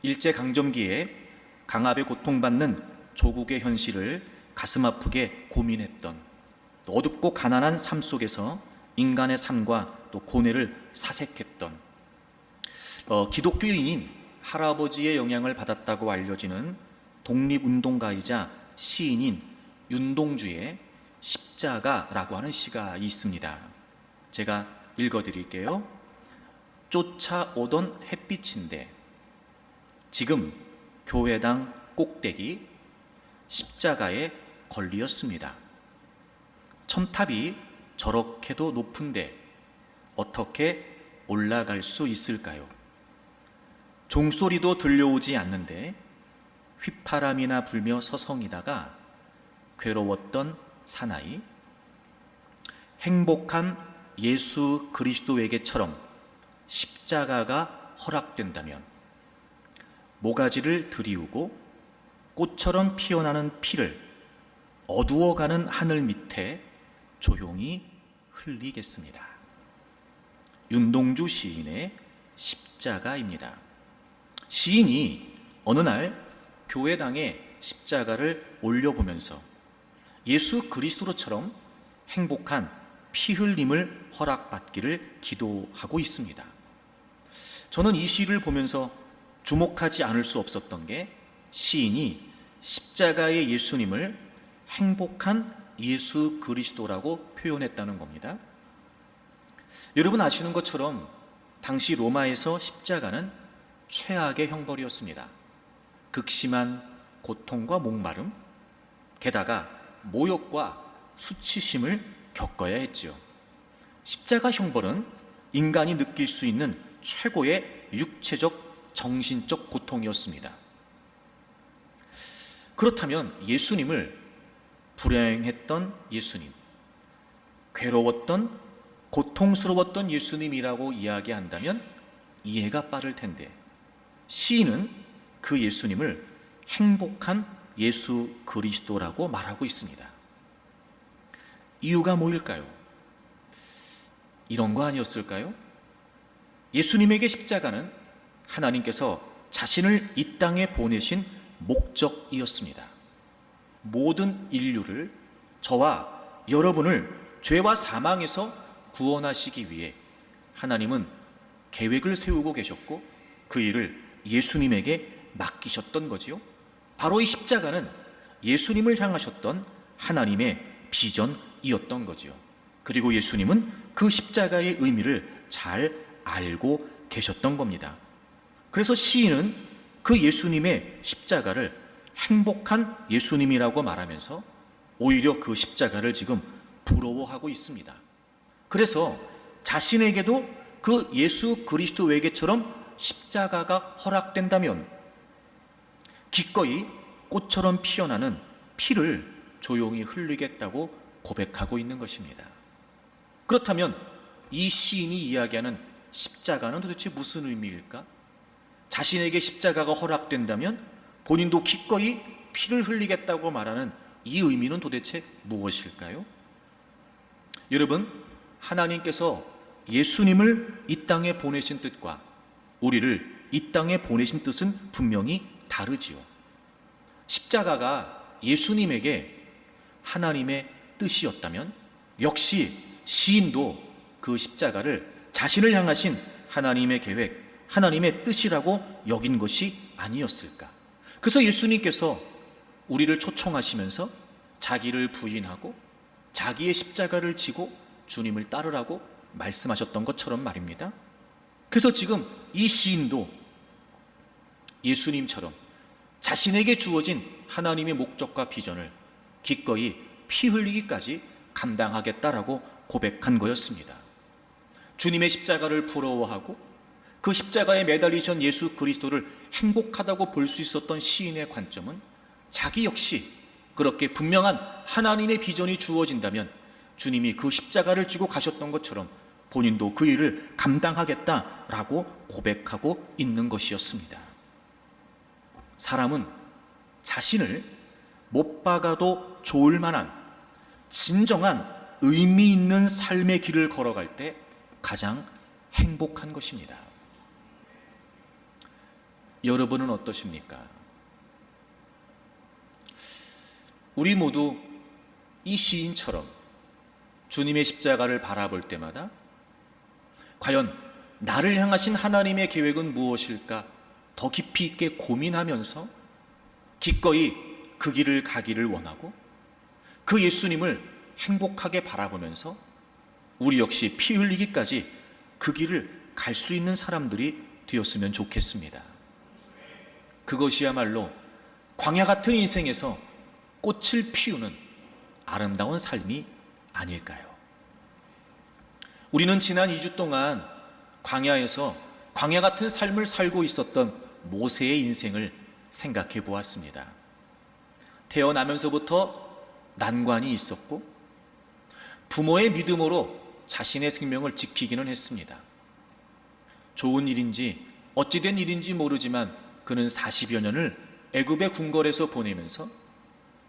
일제강점기에 강압에 고통받는 조국의 현실을 가슴 아프게 고민했던, 또 어둡고 가난한 삶 속에서 인간의 삶과 또 고뇌를 사색했던 기독교인인 할아버지의 영향을 받았다고 알려지는 독립운동가이자 시인인 윤동주의 십자가라고 하는 시가 있습니다. 제가 읽어드릴게요. 쫓아오던 햇빛인데 지금 교회당 꼭대기 십자가에 걸리었습니다. 첨탑이 저렇게도 높은데 어떻게 올라갈 수 있을까요? 종소리도 들려오지 않는데 휘파람이나 불며 서성이다가 괴로웠던 사나이, 행복한 예수 그리스도에게처럼 십자가가 허락된다면 모가지를 들이우고 꽃처럼 피어나는 피를 어두워가는 하늘 밑에 조용히 흘리겠습니다. 윤동주 시인의 십자가입니다. 시인이 어느 날 교회당에 십자가를 올려보면서 예수 그리스도처럼 행복한 피 흘림을 허락받기를 기도하고 있습니다. 저는 이 시를 보면서 주목하지 않을 수 없었던 게 시인이 십자가의 예수님을 행복한 예수 그리스도라고 표현했다는 겁니다. 여러분 아시는 것처럼 당시 로마에서 십자가는 최악의 형벌이었습니다. 극심한 고통과 목마름, 게다가 모욕과 수치심을 겪어야 했죠. 십자가 형벌은 인간이 느낄 수 있는 최고의 육체적, 정신적 고통이었습니다. 그렇다면 예수님을 불행했던 예수님, 괴로웠던, 고통스러웠던 예수님이라고 이야기한다면 이해가 빠를 텐데 시인은 그 예수님을 행복한 예수 그리스도라고 말하고 있습니다. 이유가 뭐일까요? 이런 거 아니었을까요? 예수님에게 십자가는 하나님께서 자신을 이 땅에 보내신 목적이었습니다. 모든 인류를, 저와 여러분을 죄와 사망에서 구원하시기 위해 하나님은 계획을 세우고 계셨고 그 일을 예수님에게 맡기셨던 거지요. 바로 이 십자가는 예수님을 향하셨던 하나님의 비전이었던 거지요. 그리고 예수님은 그 십자가의 의미를 잘 알고 계셨던 겁니다. 그래서 시인은 그 예수님의 십자가를 행복한 예수님이라고 말하면서 오히려 그 십자가를 지금 부러워하고 있습니다. 그래서 자신에게도 그 예수 그리스도에게처럼 십자가가 허락된다면 기꺼이 꽃처럼 피어나는 피를 조용히 흘리겠다고 고백하고 있는 것입니다. 그렇다면 이 시인이 이야기하는 십자가는 도대체 무슨 의미일까? 자신에게 십자가가 허락된다면 본인도 기꺼이 피를 흘리겠다고 말하는 이 의미는 도대체 무엇일까요? 여러분, 하나님께서 예수님을 이 땅에 보내신 뜻과 우리를 이 땅에 보내신 뜻은 분명히 다르지요. 십자가가 예수님에게 하나님의 뜻이었다면 역시 시인도 그 십자가를 자신을 향하신 하나님의 계획, 하나님의 뜻이라고 여긴 것이 아니었을까? 그래서 예수님께서 우리를 초청하시면서 자기를 부인하고 자기의 십자가를 지고 주님을 따르라고 말씀하셨던 것처럼 말입니다. 그래서 지금 이 시인도 예수님처럼 자신에게 주어진 하나님의 목적과 비전을 기꺼이 피 흘리기까지 감당하겠다라고 고백한 거였습니다. 주님의 십자가를 부러워하고 그 십자가에 매달리신 예수 그리스도를 행복하다고 볼 수 있었던 시인의 관점은 자기 역시 그렇게 분명한 하나님의 비전이 주어진다면 주님이 그 십자가를 지고 가셨던 것처럼 본인도 그 일을 감당하겠다라고 고백하고 있는 것이었습니다. 사람은 자신을 못 박아도 좋을 만한 진정한 의미 있는 삶의 길을 걸어갈 때 가장 행복한 것입니다. 여러분은 어떠십니까? 우리 모두 이 시인처럼 주님의 십자가를 바라볼 때마다 과연 나를 향하신 하나님의 계획은 무엇일까 더 깊이 있게 고민하면서 기꺼이 그 길을 가기를 원하고 그 예수님을 행복하게 바라보면서 우리 역시 피 흘리기까지 그 길을 갈 수 있는 사람들이 되었으면 좋겠습니다. 그것이야말로 광야 같은 인생에서 꽃을 피우는 아름다운 삶이 아닐까요? 우리는 지난 2주 동안 광야에서 광야 같은 삶을 살고 있었던 모세의 인생을 생각해 보았습니다. 태어나면서부터 난관이 있었고 부모의 믿음으로 자신의 생명을 지키기는 했습니다. 좋은 일인지 어찌된 일인지 모르지만 그는 40여 년을 애굽의 궁궐에서 보내면서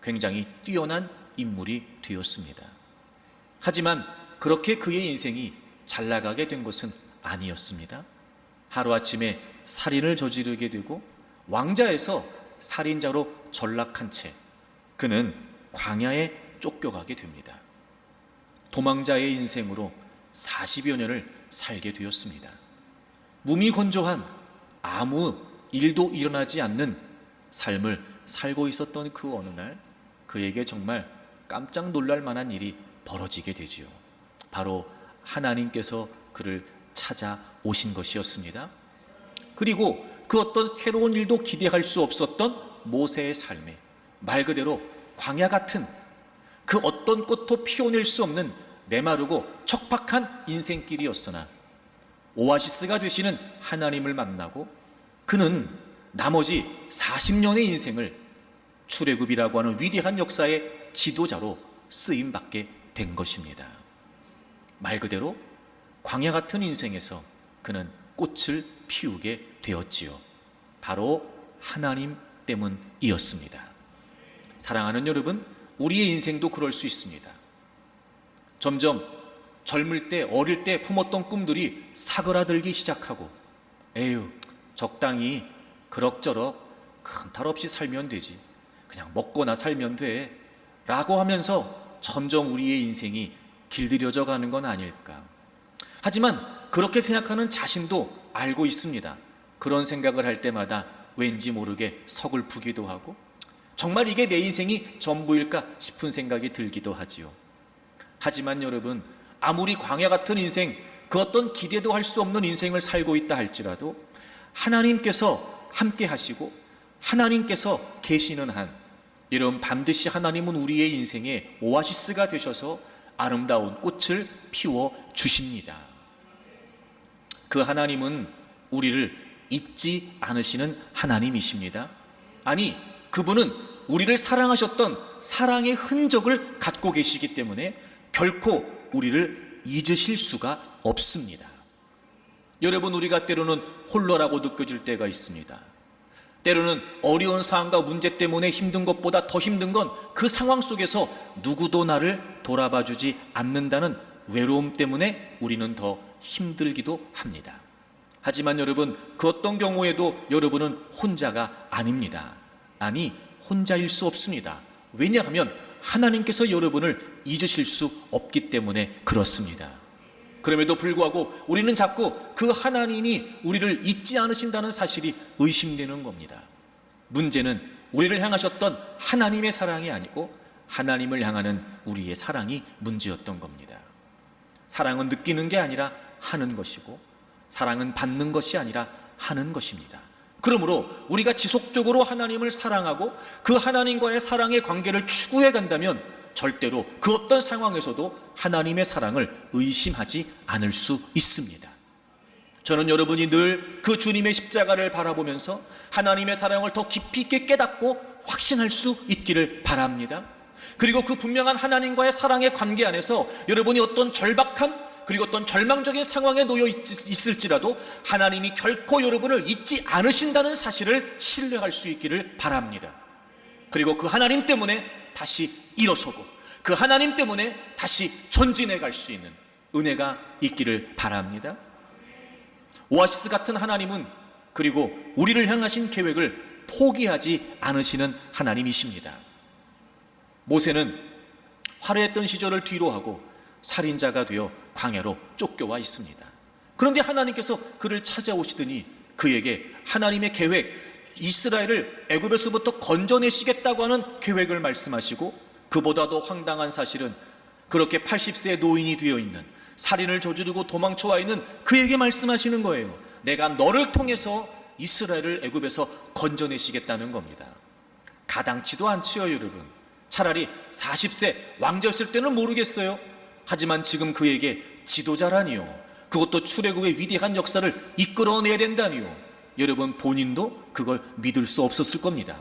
굉장히 뛰어난 인물이 되었습니다. 하지만 그렇게 그의 인생이 잘 나가게 된 것은 아니었습니다. 하루아침에 살인을 저지르게 되고 왕자에서 살인자로 전락한 채 그는 광야에 쫓겨가게 됩니다. 도망자의 인생으로 40여 년을 살게 되었습니다. 무미건조한 아무 일도 일어나지 않는 삶을 살고 있었던 그 어느 날 그에게 정말 깜짝 놀랄 만한 일이 벌어지게 되지요. 바로 하나님께서 그를 찾아오신 것이었습니다. 그리고 그 어떤 새로운 일도 기대할 수 없었던 모세의 삶에 말 그대로 광야 같은 그 어떤 꽃도 피워낼 수 없는 메마르고 척박한 인생길이었으나 오아시스가 되시는 하나님을 만나고 그는 나머지 40년의 인생을 출애굽이라고 하는 위대한 역사의 지도자로 쓰임받게 된 것입니다. 말 그대로 광야 같은 인생에서 그는 꽃을 피우게 되었지요. 바로 하나님 때문이었습니다. 사랑하는 여러분, 우리의 인생도 그럴 수 있습니다. 점점 젊을 때 어릴 때 품었던 꿈들이 사그라들기 시작하고 에휴 적당히 그럭저럭 큰 탈 없이 살면 되지 그냥 먹거나 살면 돼 라고 하면서 점점 우리의 인생이 길들여져 가는 건 아닐까. 하지만 그렇게 생각하는 자신도 알고 있습니다. 그런 생각을 할 때마다 왠지 모르게 서글프기도 하고 정말 이게 내 인생이 전부일까 싶은 생각이 들기도 하지요. 하지만 여러분, 아무리 광야 같은 인생, 그 어떤 기대도 할 수 없는 인생을 살고 있다 할지라도 하나님께서 함께 하시고 하나님께서 계시는 한 이런 반드시 하나님은 우리의 인생에 오아시스가 되셔서 아름다운 꽃을 피워 주십니다. 그 하나님은 우리를 잊지 않으시는 하나님이십니다. 아니, 그분은 우리를 사랑하셨던 사랑의 흔적을 갖고 계시기 때문에 결코 우리를 잊으실 수가 없습니다. 여러분, 우리가 때로는 홀로라고 느껴질 때가 있습니다. 때로는 어려운 상황과 문제 때문에 힘든 것보다 더 힘든 건 그 상황 속에서 누구도 나를 돌아봐 주지 않는다는 외로움 때문에 우리는 더 힘들기도 합니다. 하지만 여러분, 그 어떤 경우에도 여러분은 혼자가 아닙니다. 아니, 혼자일 수 없습니다. 왜냐하면 하나님께서 여러분을 잊으실 수 없기 때문에 그렇습니다. 그럼에도 불구하고 우리는 자꾸 그 하나님이 우리를 잊지 않으신다는 사실이 의심되는 겁니다. 문제는 우리를 향하셨던 하나님의 사랑이 아니고 하나님을 향하는 우리의 사랑이 문제였던 겁니다. 사랑은 느끼는 게 아니라 하는 것이고 사랑은 받는 것이 아니라 하는 것입니다. 그러므로 우리가 지속적으로 하나님을 사랑하고 그 하나님과의 사랑의 관계를 추구해 간다면 절대로 그 어떤 상황에서도 하나님의 사랑을 의심하지 않을 수 있습니다. 저는 여러분이 늘 그 주님의 십자가를 바라보면서 하나님의 사랑을 더 깊이 있게 깨닫고 확신할 수 있기를 바랍니다. 그리고 그 분명한 하나님과의 사랑의 관계 안에서 여러분이 어떤 절박한 그리고 어떤 절망적인 상황에 놓여 있을지라도 하나님이 결코 여러분을 잊지 않으신다는 사실을 신뢰할 수 있기를 바랍니다. 그리고 그 하나님 때문에 다시 일어서고 그 하나님 때문에 다시 전진해 갈 수 있는 은혜가 있기를 바랍니다. 오아시스 같은 하나님은 그리고 우리를 향하신 계획을 포기하지 않으시는 하나님이십니다. 모세는 화려했던 시절을 뒤로하고 살인자가 되어 광야로 쫓겨와 있습니다. 그런데 하나님께서 그를 찾아오시더니 그에게 하나님의 계획, 이스라엘을 애굽에서부터 건져내시겠다고 하는 계획을 말씀하시고, 그보다도 황당한 사실은 그렇게 80세의 노인이 되어 있는, 살인을 저지르고 도망쳐와 있는 그에게 말씀하시는 거예요. 내가 너를 통해서 이스라엘을 애굽에서 건져내시겠다는 겁니다. 가당치도 않지요, 여러분. 차라리 40세 왕자였을 때는 모르겠어요. 하지만 지금 그에게 지도자라니요, 그것도 출애굽의 위대한 역사를 이끌어내야 된다니요, 여러분 본인도 그걸 믿을 수 없었을 겁니다.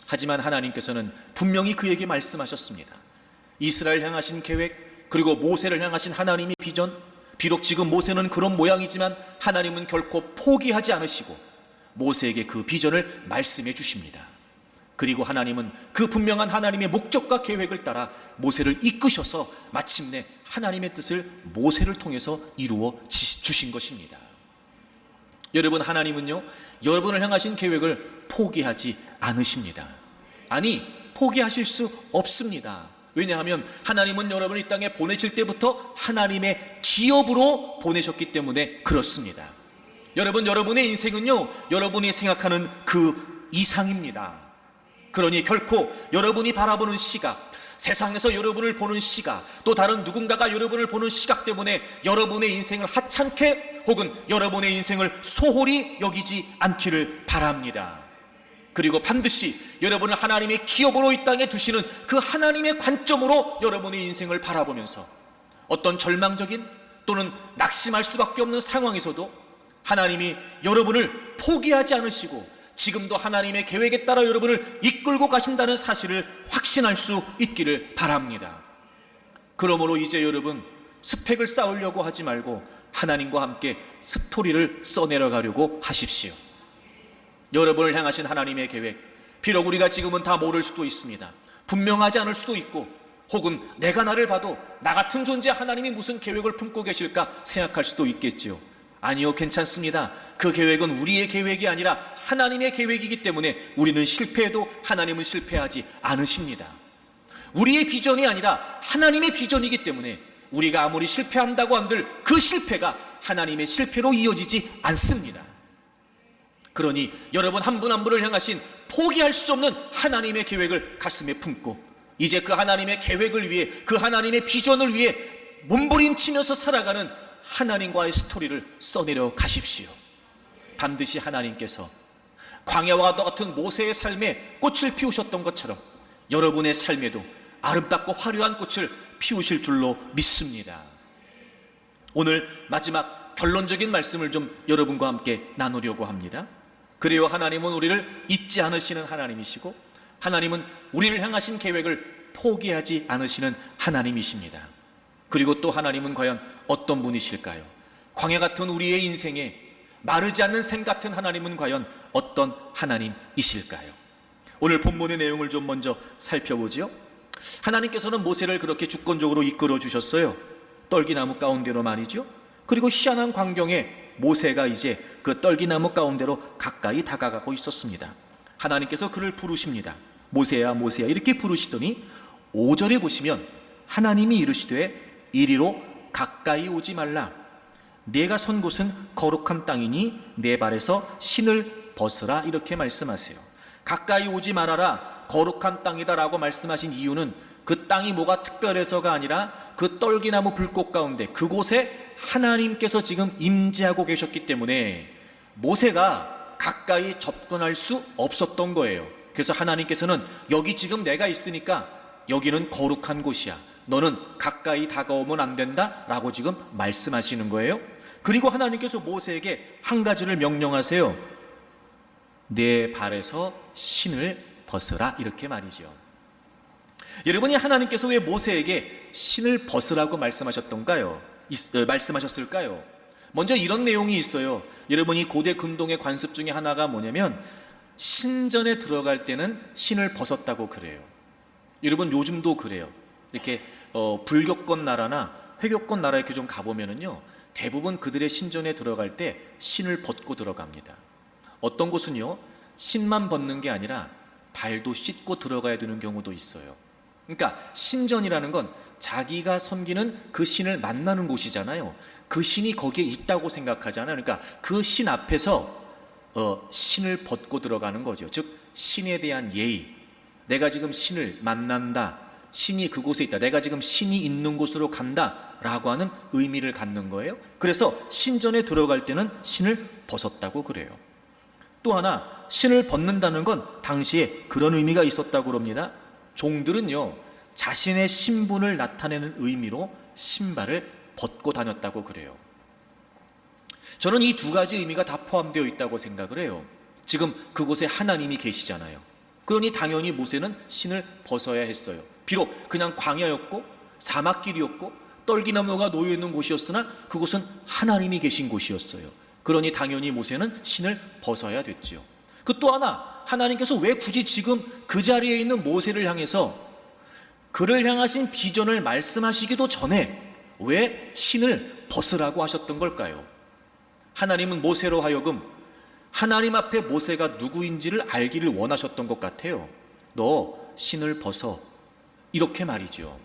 하지만 하나님께서는 분명히 그에게 말씀하셨습니다. 이스라엘 향하신 계획, 그리고 모세를 향하신 하나님의 비전, 비록 지금 모세는 그런 모양이지만 하나님은 결코 포기하지 않으시고 모세에게 그 비전을 말씀해 주십니다. 그리고 하나님은 그 분명한 하나님의 목적과 계획을 따라 모세를 이끄셔서 마침내 하나님의 뜻을 모세를 통해서 이루어 주신 것입니다. 여러분, 하나님은요, 여러분을 향하신 계획을 포기하지 않으십니다. 아니, 포기하실 수 없습니다. 왜냐하면 하나님은 여러분을 이 땅에 보내실 때부터 하나님의 기업으로 보내셨기 때문에 그렇습니다. 여러분, 여러분의 인생은요, 여러분이 생각하는 그 이상입니다. 그러니 결코 여러분이 바라보는 시각, 세상에서 여러분을 보는 시각, 또 다른 누군가가 여러분을 보는 시각 때문에 여러분의 인생을 하찮게 혹은 여러분의 인생을 소홀히 여기지 않기를 바랍니다. 그리고 반드시 여러분을 하나님의 기업으로 이 땅에 두시는 그 하나님의 관점으로 여러분의 인생을 바라보면서 어떤 절망적인 또는 낙심할 수밖에 없는 상황에서도 하나님이 여러분을 포기하지 않으시고 지금도 하나님의 계획에 따라 여러분을 이끌고 가신다는 사실을 확신할 수 있기를 바랍니다. 그러므로 이제 여러분, 스펙을 쌓으려고 하지 말고 하나님과 함께 스토리를 써내려가려고 하십시오. 여러분을 향하신 하나님의 계획, 비록 우리가 지금은 다 모를 수도 있습니다. 분명하지 않을 수도 있고, 혹은 내가 나를 봐도 나 같은 존재 하나님이 무슨 계획을 품고 계실까 생각할 수도 있겠지요. 아니요, 괜찮습니다. 그 계획은 우리의 계획이 아니라 하나님의 계획이기 때문에 우리는 실패해도 하나님은 실패하지 않으십니다. 우리의 비전이 아니라 하나님의 비전이기 때문에 우리가 아무리 실패한다고 한들 그 실패가 하나님의 실패로 이어지지 않습니다. 그러니 여러분 한 분 한 분을 향하신 포기할 수 없는 하나님의 계획을 가슴에 품고 이제 그 하나님의 계획을 위해, 그 하나님의 비전을 위해 몸부림치면서 살아가는 하나님과의 스토리를 써내려 가십시오. 반드시 하나님께서 광야와 같은 모세의 삶에 꽃을 피우셨던 것처럼 여러분의 삶에도 아름답고 화려한 꽃을 피우실 줄로 믿습니다. 오늘 마지막 결론적인 말씀을 좀 여러분과 함께 나누려고 합니다. 그래요, 하나님은 우리를 잊지 않으시는 하나님이시고 하나님은 우리를 향하신 계획을 포기하지 않으시는 하나님이십니다. 그리고 또 하나님은 과연 어떤 분이실까요? 광야 같은 우리의 인생에 마르지 않는 샘 같은 하나님은 과연 어떤 하나님이실까요? 오늘 본문의 내용을 좀 먼저 살펴보지요. 하나님께서는 모세를 그렇게 주권적으로 이끌어 주셨어요. 떨기나무 가운데로 말이죠. 그리고 희한한 광경에 모세가 이제 그 떨기나무 가운데로 가까이 다가가고 있었습니다. 하나님께서 그를 부르십니다. 모세야 모세야 이렇게 부르시더니 5절에 보시면 하나님이 이르시되 이리로 가까이 오지 말라. 내가 선 곳은 거룩한 땅이니 내 발에서 신을 벗으라 이렇게 말씀하세요. 가까이 오지 말아라, 거룩한 땅이다라고 말씀하신 이유는 그 땅이 뭐가 특별해서가 아니라 그 떨기나무 불꽃 가운데 그곳에 하나님께서 지금 임재하고 계셨기 때문에 모세가 가까이 접근할 수 없었던 거예요. 그래서 하나님께서는 여기 지금 내가 있으니까 여기는 거룩한 곳이야, 너는 가까이 다가오면 안 된다 라고 지금 말씀하시는 거예요. 그리고 하나님께서 모세에게 한 가지를 명령하세요. 내 발에서 신을 벗으라 이렇게 말이죠. 여러분이 하나님께서 왜 모세에게 신을 벗으라고 말씀하셨을까요? 먼저 이런 내용이 있어요. 여러분이 고대 근동의 관습 중에 하나가 뭐냐면 신전에 들어갈 때는 신을 벗었다고 그래요. 여러분 요즘도 그래요. 이렇게 불교권 나라나 회교권 나라 이렇게 좀 가보면은요, 대부분 그들의 신전에 들어갈 때 신을 벗고 들어갑니다. 어떤 곳은요, 신만 벗는 게 아니라 발도 씻고 들어가야 되는 경우도 있어요. 그러니까 신전이라는 건 자기가 섬기는 그 신을 만나는 곳이잖아요. 그 신이 거기에 있다고 생각하잖아요. 그러니까 그 신 앞에서 신을 벗고 들어가는 거죠. 즉 신에 대한 예의. 내가 지금 신을 만난다, 신이 그곳에 있다, 내가 지금 신이 있는 곳으로 간다 라고 하는 의미를 갖는 거예요. 그래서 신전에 들어갈 때는 신을 벗었다고 그래요. 또 하나, 신을 벗는다는 건 당시에 그런 의미가 있었다고 합니다. 종들은요, 자신의 신분을 나타내는 의미로 신발을 벗고 다녔다고 그래요. 저는 이 두 가지 의미가 다 포함되어 있다고 생각을 해요. 지금 그곳에 하나님이 계시잖아요. 그러니 당연히 모세는 신을 벗어야 했어요. 비록 그냥 광야였고 사막길이었고 떨기나무가 놓여 있는 곳이었으나 그곳은 하나님이 계신 곳이었어요. 그러니 당연히 모세는 신을 벗어야 됐지요. 그 또 하나, 하나님께서 왜 굳이 지금 그 자리에 있는 모세를 향해서 그를 향하신 비전을 말씀하시기도 전에 왜 신을 벗으라고 하셨던 걸까요? 하나님은 모세로 하여금 하나님 앞에 모세가 누구인지를 알기를 원하셨던 것 같아요. 너 신을 벗어, 이렇게 말이죠.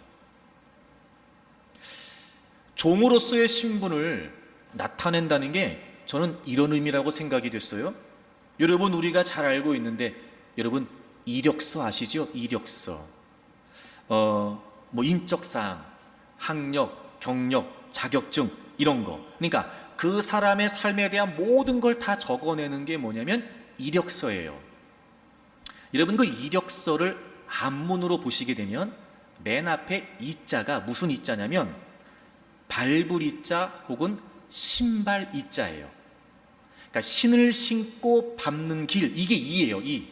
종으로서의 신분을 나타낸다는 게 저는 이런 의미라고 생각이 됐어요. 여러분, 우리가 잘 알고 있는데, 여러분 이력서 아시죠? 이력서. 인적사항, 학력, 경력, 자격증 이런 거. 그러니까 그 사람의 삶에 대한 모든 걸 다 적어내는 게 뭐냐면 이력서예요. 여러분, 그 이력서를 한문으로 보시게 되면 맨 앞에 이자가 무슨 이자냐면 밟을 이자 혹은 신발 이자예요. 그러니까 신을 신고 밟는 길, 이게 이예요. 이.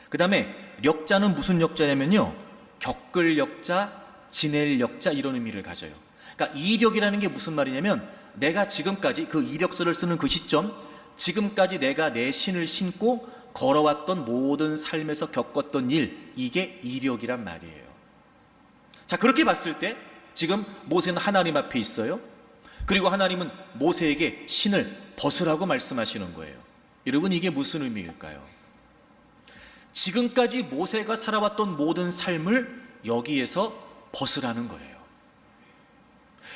그 다음에 력자는 무슨 력자냐면요, 겪을 력자, 지낼 력자, 이런 의미를 가져요. 그러니까 이력이라는 게 무슨 말이냐면 내가 지금까지 그 이력서를 쓰는 그 시점, 지금까지 내가 내 신을 신고 걸어왔던 모든 삶에서 겪었던 일, 이게 이력이란 말이에요. 자, 그렇게 봤을 때 지금 모세는 하나님 앞에 있어요. 그리고 하나님은 모세에게 신을 벗으라고 말씀하시는 거예요. 여러분, 이게 무슨 의미일까요? 지금까지 모세가 살아왔던 모든 삶을 여기에서 벗으라는 거예요.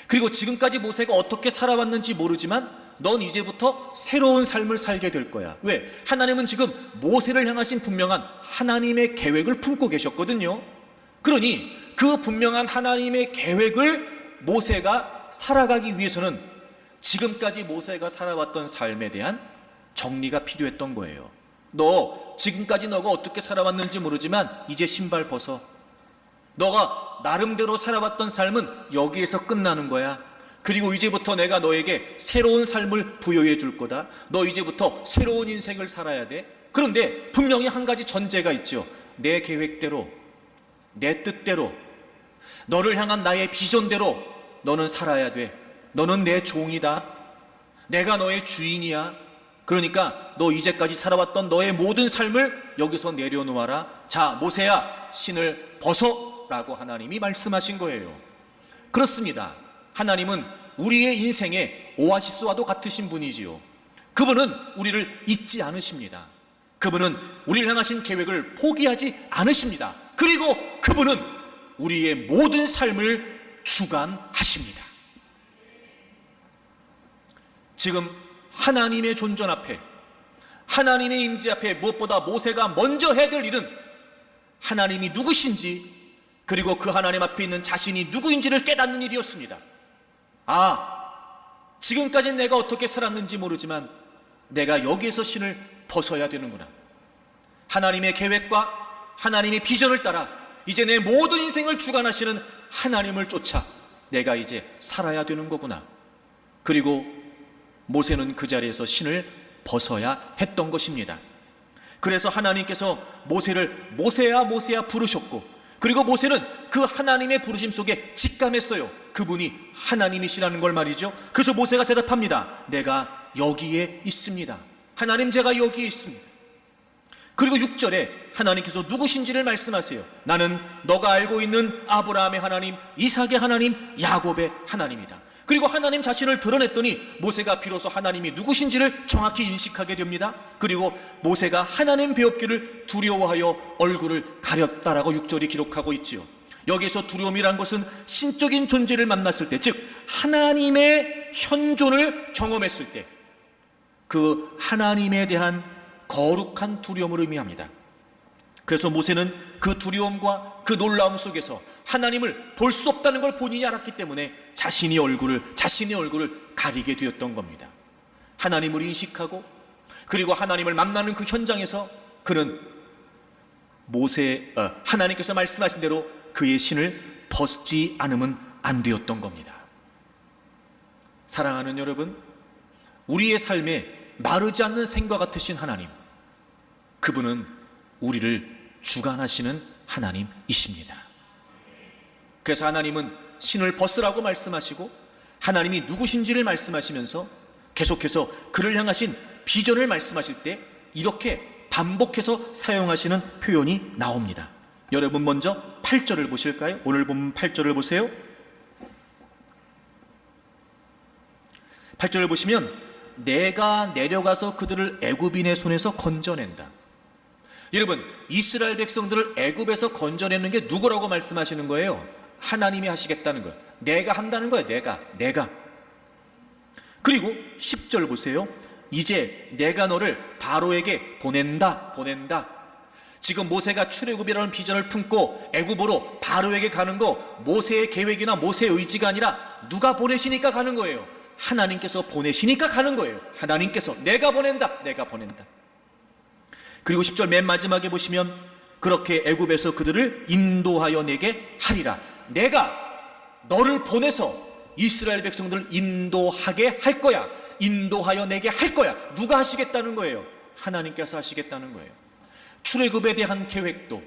그리고 지금까지 모세가 어떻게 살아왔는지 모르지만 넌 이제부터 새로운 삶을 살게 될 거야. 왜? 하나님은 지금 모세를 향하신 분명한 하나님의 계획을 품고 계셨거든요. 그러니 그 분명한 하나님의 계획을 모세가 살아가기 위해서는 지금까지 모세가 살아왔던 삶에 대한 정리가 필요했던 거예요. 너 지금까지 너가 어떻게 살아왔는지 모르지만 이제 신발 벗어. 너가 나름대로 살아왔던 삶은 여기에서 끝나는 거야. 그리고 이제부터 내가 너에게 새로운 삶을 부여해 줄 거다. 너 이제부터 새로운 인생을 살아야 돼. 그런데 분명히 한 가지 전제가 있죠. 내 계획대로, 내 뜻대로, 너를 향한 나의 비전대로 너는 살아야 돼. 너는 내 종이다. 내가 너의 주인이야. 그러니까 너 이제까지 살아왔던 너의 모든 삶을 여기서 내려놓아라. 자, 모세야, 신을 벗어 라고 하나님이 말씀하신 거예요. 그렇습니다. 하나님은 우리의 인생의 오아시스와도 같으신 분이지요. 그분은 우리를 잊지 않으십니다. 그분은 우리를 향하신 계획을 포기하지 않으십니다. 그리고 그분은 우리의 모든 삶을 주관하십니다. 지금 하나님의 존전 앞에, 하나님의 임재 앞에 무엇보다 모세가 먼저 해야 될 일은 하나님이 누구신지, 그리고 그 하나님 앞에 있는 자신이 누구인지를 깨닫는 일이었습니다. 지금까지 내가 어떻게 살았는지 모르지만 내가 여기에서 신을 벗어야 되는구나. 하나님의 계획과 하나님의 비전을 따라 이제 내 모든 인생을 주관하시는 하나님을 쫓아 내가 이제 살아야 되는 거구나. 그리고 모세는 그 자리에서 신을 벗어야 했던 것입니다. 그래서 하나님께서 모세를 모세야 모세야 부르셨고, 그리고 모세는 그 하나님의 부르심 속에 직감했어요. 그분이 하나님이시라는 걸 말이죠. 그래서 모세가 대답합니다. 내가 여기에 있습니다. 하나님, 제가 여기에 있습니다. 그리고 6절에 하나님께서 누구신지를 말씀하세요. 나는 너가 알고 있는 아브라함의 하나님, 이삭의 하나님, 야곱의 하나님이다. 그리고 하나님 자신을 드러냈더니 모세가 비로소 하나님이 누구신지를 정확히 인식하게 됩니다. 그리고 모세가 하나님 배웁기를 두려워하여 얼굴을 가렸다라고 6절이 기록하고 있지요. 여기에서 두려움이란 것은 신적인 존재를 만났을 때, 즉 하나님의 현존을 경험했을 때 그 하나님에 대한 거룩한 두려움을 의미합니다. 그래서 모세는 그 두려움과 그 놀라움 속에서 하나님을 볼 수 없다는 걸 본인이 알았기 때문에 자신의 얼굴을 가리게 되었던 겁니다. 하나님을 인식하고 그리고 하나님을 만나는 그 현장에서 그는 하나님께서 말씀하신 대로 그의 신을 벗지 않으면 안 되었던 겁니다. 사랑하는 여러분, 우리의 삶에 마르지 않는 생과 같으신 하나님, 그분은 우리를 주관하시는 하나님이십니다. 그래서 하나님은 신을 벗으라고 말씀하시고 하나님이 누구신지를 말씀하시면서 계속해서 그를 향하신 비전을 말씀하실 때 이렇게 반복해서 사용하시는 표현이 나옵니다. 여러분 먼저 8절을 보실까요? 오늘 본 8절을 보세요. 8절을 보시면 내가 내려가서 그들을 애굽인의 손에서 건져낸다. 여러분, 이스라엘 백성들을 애굽에서 건져내는 게 누구라고 말씀하시는 거예요? 하나님이 하시겠다는 거예요. 내가 한다는 거예요. 내가. 그리고 10절 보세요. 이제 내가 너를 바로에게 보낸다. 지금 모세가 출애굽이라는 비전을 품고 애굽으로 바로에게 가는 거 모세의 계획이나 모세의 의지가 아니라 누가 보내시니까 가는 거예요. 하나님께서 보내시니까 가는 거예요. 하나님께서 내가 보낸다. 그리고 10절 맨 마지막에 보시면 그렇게 애굽에서 그들을 인도하여 내게 하리라. 내가 너를 보내서 이스라엘 백성들을 인도하게 할 거야. 인도하여 내게 할 거야. 누가 하시겠다는 거예요? 하나님께서 하시겠다는 거예요. 출애굽에 대한 계획도,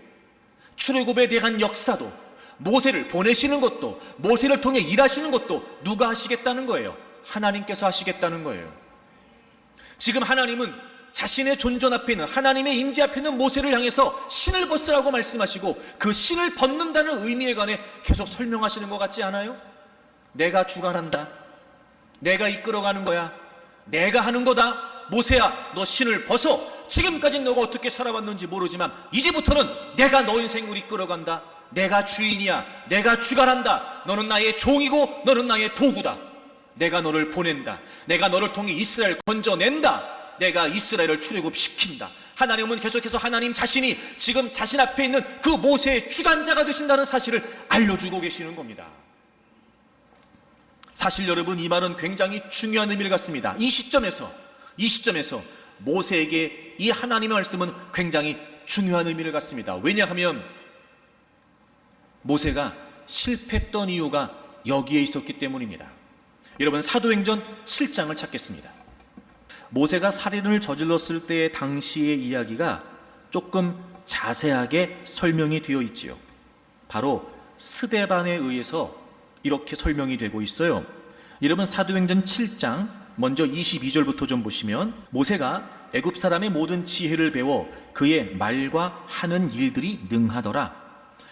출애굽에 대한 역사도, 모세를 보내시는 것도, 모세를 통해 일하시는 것도 누가 하시겠다는 거예요? 하나님께서 하시겠다는 거예요. 지금 하나님은 자신의 존전 앞에 있는, 하나님의 임재 앞에 있는 모세를 향해서 신을 벗으라고 말씀하시고 그 신을 벗는다는 의미에 관해 계속 설명하시는 것 같지 않아요? 내가 주관한다. 내가 이끌어가는 거야. 내가 하는 거다. 모세야, 너 신을 벗어. 지금까지 너가 어떻게 살아왔는지 모르지만 이제부터는 내가 너 인생을 이끌어간다. 내가 주인이야. 내가 주관한다. 너는 나의 종이고 너는 나의 도구다. 내가 너를 보낸다. 내가 너를 통해 이스라엘 건져낸다. 내가 이스라엘을 출애굽시킨다. 하나님은 계속해서 하나님 자신이 지금 자신 앞에 있는 그 모세의 주관자가 되신다는 사실을 알려주고 계시는 겁니다. 사실 여러분, 이 말은 굉장히 중요한 의미를 갖습니다. 이 시점에서 모세에게 이 하나님의 말씀은 굉장히 중요한 의미를 갖습니다. 왜냐하면 모세가 실패했던 이유가 여기에 있었기 때문입니다. 여러분, 사도행전 7장을 찾겠습니다. 모세가 살인을 저질렀을 때의 당시의 이야기가 조금 자세하게 설명이 되어 있지요. 바로 스데반에 의해서 이렇게 설명이 되고 있어요. 여러분, 사도행전 7장 먼저 22절부터 좀 보시면 모세가 애굽 사람의 모든 지혜를 배워 그의 말과 하는 일들이 능하더라.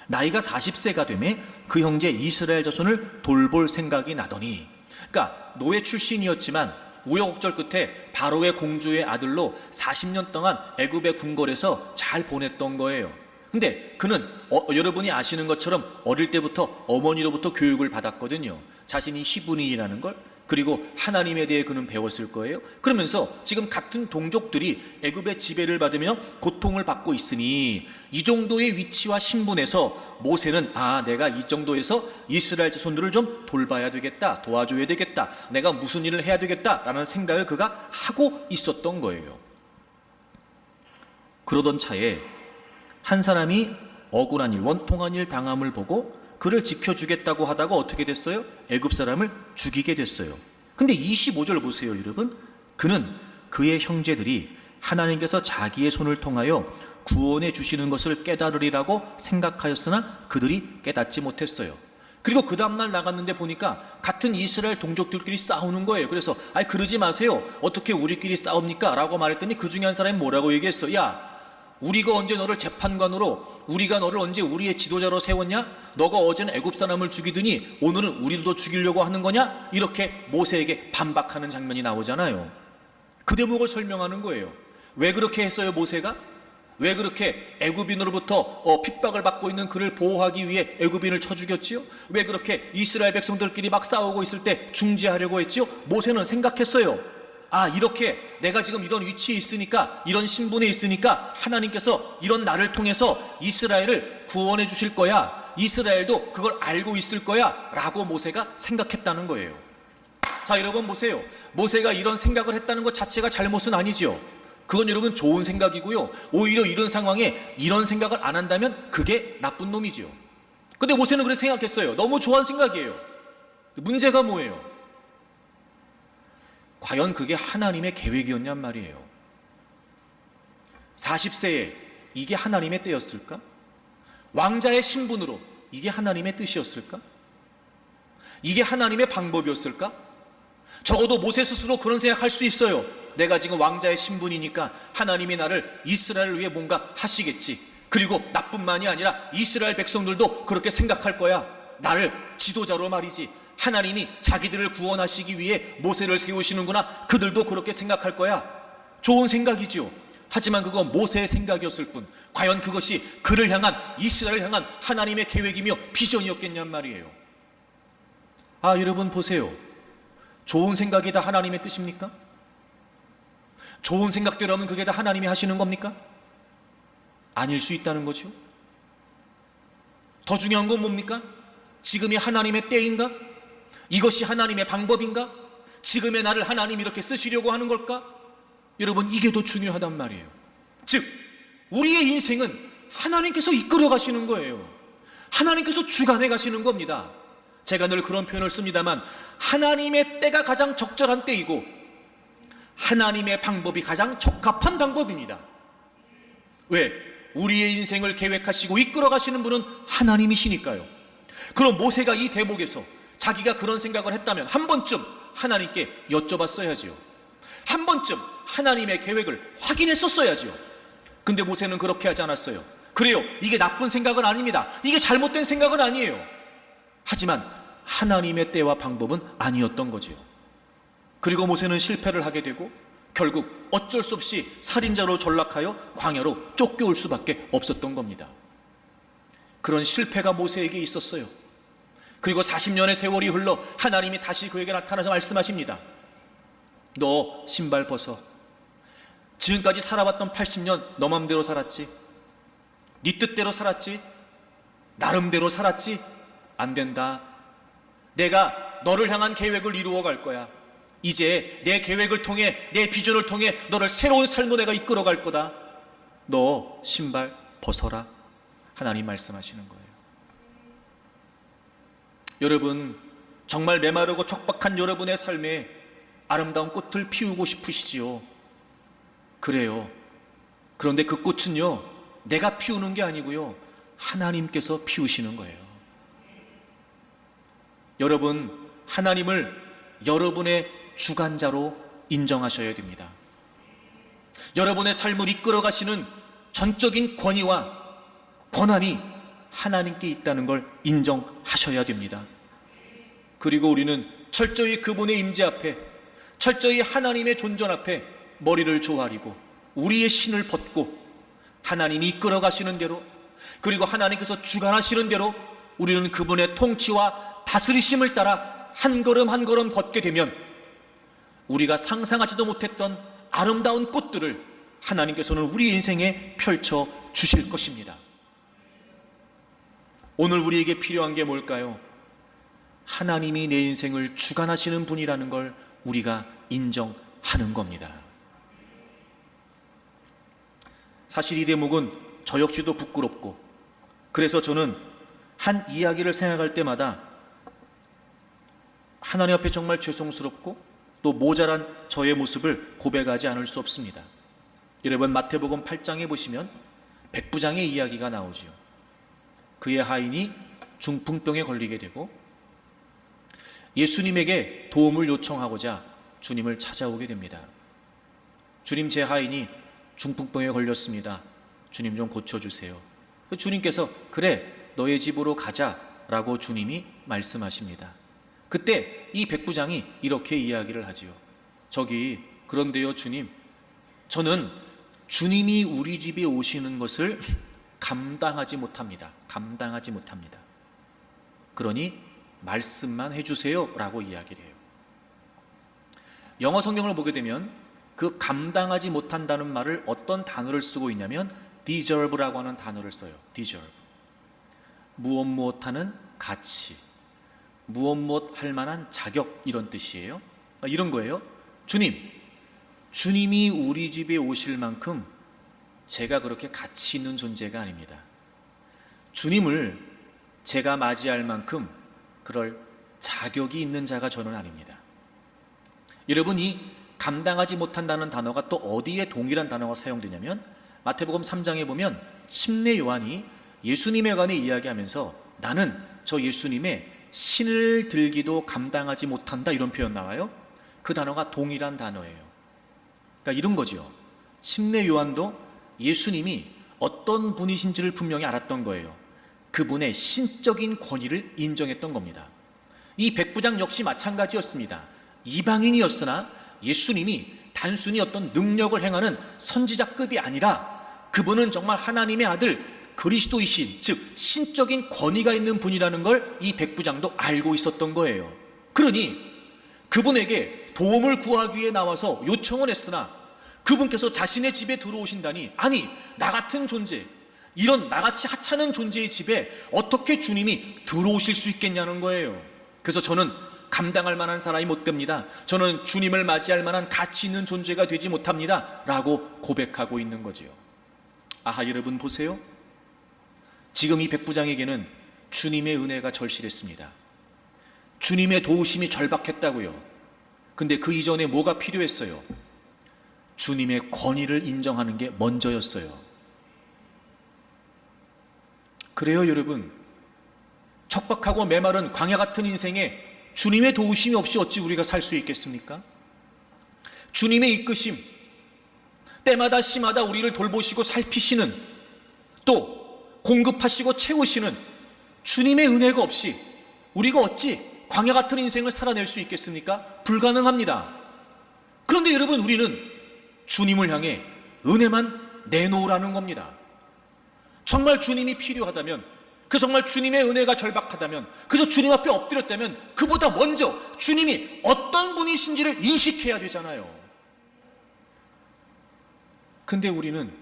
나이가 40세가 되매 그 형제 이스라엘 자손을 돌볼 생각이 나더니, 그러니까 노예 출신이었지만 우여곡절 끝에 바로의 공주의 아들로 40년 동안 애굽의 궁궐에서 잘 보냈던 거예요. 근데 그는 여러분이 아시는 것처럼 어릴 때부터 어머니로부터 교육을 받았거든요. 자신이 히브리인이라는 걸, 그리고 하나님에 대해 그는 배웠을 거예요. 그러면서 지금 같은 동족들이 애굽의 지배를 받으며 고통을 받고 있으니 이 정도의 위치와 신분에서 모세는 내가 이 정도에서 이스라엘 자손들을 좀 돌봐야 되겠다, 도와줘야 되겠다, 내가 무슨 일을 해야 되겠다라는 생각을 그가 하고 있었던 거예요. 그러던 차에 한 사람이 억울한 일, 원통한 일 당함을 보고 그를 지켜주겠다고 하다가 어떻게 됐어요? 애굽 사람을 죽이게 됐어요. 근데 25절 보세요, 여러분. 그는 그의 형제들이 하나님께서 자기의 손을 통하여 구원해 주시는 것을 깨달으리라고 생각하였으나 그들이 깨닫지 못했어요. 그리고 그 다음날 나갔는데 보니까 같은 이스라엘 동족들끼리 싸우는 거예요. 그래서 그러지 마세요. 어떻게 우리끼리 싸웁니까? 라고 말했더니 그 중에 한 사람이 뭐라고 얘기했어? 야, 우리가 언제 너를 재판관으로, 우리가 너를 언제 우리의 지도자로 세웠냐? 너가 어제는 애굽 사람을 죽이더니 오늘은 우리도 죽이려고 하는 거냐? 이렇게 모세에게 반박하는 장면이 나오잖아요. 그 대목을 설명하는 거예요. 왜 그렇게 했어요, 모세가? 왜 그렇게 애굽인으로부터 핍박을 받고 있는 그를 보호하기 위해 애굽인을 쳐 죽였지요? 왜 그렇게 이스라엘 백성들끼리 막 싸우고 있을 때 중재하려고 했지요? 모세는 생각했어요. 이렇게 내가 지금 이런 위치에 있으니까, 이런 신분에 있으니까 하나님께서 이런 나를 통해서 이스라엘을 구원해 주실 거야, 이스라엘도 그걸 알고 있을 거야 라고 모세가 생각했다는 거예요. 자, 여러분 보세요. 모세가 이런 생각을 했다는 것 자체가 잘못은 아니죠. 그건 여러분 좋은 생각이고요. 오히려 이런 상황에 이런 생각을 안 한다면 그게 나쁜 놈이죠. 근데 모세는 그렇게 생각했어요. 너무 좋은 생각이에요. 문제가 뭐예요? 과연 그게 하나님의 계획이었냔 말이에요. 40세에 이게 하나님의 때였을까? 왕자의 신분으로 이게 하나님의 뜻이었을까? 이게 하나님의 방법이었을까? 적어도 모세 스스로 그런 생각할 수 있어요. 내가 지금 왕자의 신분이니까 하나님이 나를 이스라엘을 위해 뭔가 하시겠지. 그리고 나뿐만이 아니라 이스라엘 백성들도 그렇게 생각할 거야. 나를 지도자로 말이지, 하나님이 자기들을 구원하시기 위해 모세를 세우시는구나, 그들도 그렇게 생각할 거야. 좋은 생각이죠. 하지만 그건 모세의 생각이었을 뿐, 과연 그것이 그를 향한, 이스라엘을 향한 하나님의 계획이며 비전이었겠냔 말이에요. 여러분 보세요. 좋은 생각이 다 하나님의 뜻입니까? 좋은 생각대로 하면 그게 다 하나님이 하시는 겁니까? 아닐 수 있다는 거죠. 더 중요한 건 뭡니까? 지금이 하나님의 때인가? 이것이 하나님의 방법인가? 지금의 나를 하나님이 이렇게 쓰시려고 하는 걸까? 여러분, 이게 더 중요하단 말이에요. 즉, 우리의 인생은 하나님께서 이끌어 가시는 거예요. 하나님께서 주관해 가시는 겁니다. 제가 늘 그런 표현을 씁니다만, 하나님의 때가 가장 적절한 때이고 하나님의 방법이 가장 적합한 방법입니다. 왜? 우리의 인생을 계획하시고 이끌어 가시는 분은 하나님이시니까요. 그럼 모세가 이 대목에서 자기가 그런 생각을 했다면 한 번쯤 하나님께 여쭤봤어야지요. 한 번쯤 하나님의 계획을 확인했었어야지요. 근데 모세는 그렇게 하지 않았어요. 그래요, 이게 나쁜 생각은 아닙니다. 이게 잘못된 생각은 아니에요. 하지만 하나님의 때와 방법은 아니었던 거지요. 그리고 모세는 실패를 하게 되고 결국 어쩔 수 없이 살인자로 전락하여 광야로 쫓겨올 수밖에 없었던 겁니다. 그런 실패가 모세에게 있었어요. 그리고 40년의 세월이 흘러 하나님이 다시 그에게 나타나서 말씀하십니다. 너 신발 벗어. 지금까지 살아왔던 80년 너 맘대로 살았지? 네 뜻대로 살았지? 나름대로 살았지? 안 된다. 내가 너를 향한 계획을 이루어 갈 거야. 이제 내 계획을 통해, 내 비전을 통해 너를 새로운 삶으로 내가 이끌어 갈 거다. 너 신발 벗어라. 하나님 말씀하시는 거예요. 여러분, 정말 메마르고 척박한 여러분의 삶에 아름다운 꽃을 피우고 싶으시지요? 그래요. 그런데 그 꽃은요, 내가 피우는 게 아니고요, 하나님께서 피우시는 거예요. 여러분, 하나님을 여러분의 주관자로 인정하셔야 됩니다. 여러분의 삶을 이끌어 가시는 전적인 권위와 권한이 하나님께 있다는 걸 인정하셔야 됩니다. 그리고 우리는 철저히 그분의 임재 앞에, 철저히 하나님의 존전 앞에 머리를 조아리고 우리의 신을 벗고 하나님이 이끌어 가시는 대로, 그리고 하나님께서 주관하시는 대로 우리는 그분의 통치와 다스리심을 따라 한 걸음 한 걸음 걷게 되면 우리가 상상하지도 못했던 아름다운 꽃들을 하나님께서는 우리 인생에 펼쳐 주실 것입니다. 오늘 우리에게 필요한 게 뭘까요? 하나님이 내 인생을 주관하시는 분이라는 걸 우리가 인정하는 겁니다. 사실 이 대목은 저 역시도 부끄럽고, 그래서 저는 한 이야기를 생각할 때마다 하나님 앞에 정말 죄송스럽고 또 모자란 저의 모습을 고백하지 않을 수 없습니다. 여러분, 마태복음 8장에 보시면 백부장의 이야기가 나오지요. 그의 하인이 중풍병에 걸리게 되고 예수님에게 도움을 요청하고자 주님을 찾아오게 됩니다. 주님, 제 하인이 중풍병에 걸렸습니다. 주님 좀 고쳐주세요. 주님께서 그래 너의 집으로 가자라고 주님이 말씀하십니다. 그때 이 백부장이 이렇게 이야기를 하지요. 저기 그런데요 주님, 저는 주님이 우리 집에 오시는 것을 감당하지 못합니다. 그러니 말씀만 해주세요 라고 이야기를 해요. 영어 성경을 보게 되면 그 감당하지 못한다는 말을 어떤 단어를 쓰고 있냐면 deserve라고 하는 단어를 써요. deserve. 무엇하는 가치, 무엇 할 만한 자격, 이런 뜻이에요. 이런 거예요. 주님이 우리 집에 오실 만큼 제가 그렇게 가치 있는 존재가 아닙니다. 주님을 제가 맞이할 만큼 그럴 자격이 있는 자가 저는 아닙니다. 여러분, 이 감당하지 못한다는 단어가 또 어디에 동일한 단어가 사용되냐면 마태복음 3장에 보면 침례 요한이 예수님에 관해 이야기하면서 나는 저 예수님의 신을 들기도 감당하지 못한다, 이런 표현 나와요. 그 단어가 동일한 단어예요. 그러니까 이런 거죠. 침례 요한도 예수님이 어떤 분이신지를 분명히 알았던 거예요. 그분의 신적인 권위를 인정했던 겁니다. 이 백부장 역시 마찬가지였습니다. 이방인이었으나 예수님이 단순히 어떤 능력을 행하는 선지자급이 아니라 그분은 정말 하나님의 아들 그리스도이신, 즉 신적인 권위가 있는 분이라는 걸 이 백부장도 알고 있었던 거예요. 그러니 그분에게 도움을 구하기 위해 나와서 요청을 했으나 그분께서 자신의 집에 들어오신다니, 아니 나 같은 존재, 이런 나같이 하찮은 존재의 집에 어떻게 주님이 들어오실 수 있겠냐는 거예요. 그래서 저는 감당할 만한 사람이 못 됩니다. 저는 주님을 맞이할 만한 가치 있는 존재가 되지 못합니다 라고 고백하고 있는 거지요. 아하, 여러분 보세요. 지금 이 백부장에게는 주님의 은혜가 절실했습니다. 주님의 도우심이 절박했다고요. 근데 그 이전에 뭐가 필요했어요? 주님의 권위를 인정하는 게 먼저였어요. 그래요, 여러분. 척박하고 메마른 광야 같은 인생에 주님의 도우심이 없이 어찌 우리가 살 수 있겠습니까? 주님의 이끄심, 때마다 시마다 우리를 돌보시고 살피시는, 또 공급하시고 채우시는 주님의 은혜가 없이 우리가 어찌 광야 같은 인생을 살아낼 수 있겠습니까? 불가능합니다. 그런데 여러분, 우리는 주님을 향해 은혜만 내놓으라는 겁니다. 정말 주님이 필요하다면, 그 정말 주님의 은혜가 절박하다면, 그저 주님 앞에 엎드렸다면 그보다 먼저 주님이 어떤 분이신지를 인식해야 되잖아요. 근데 우리는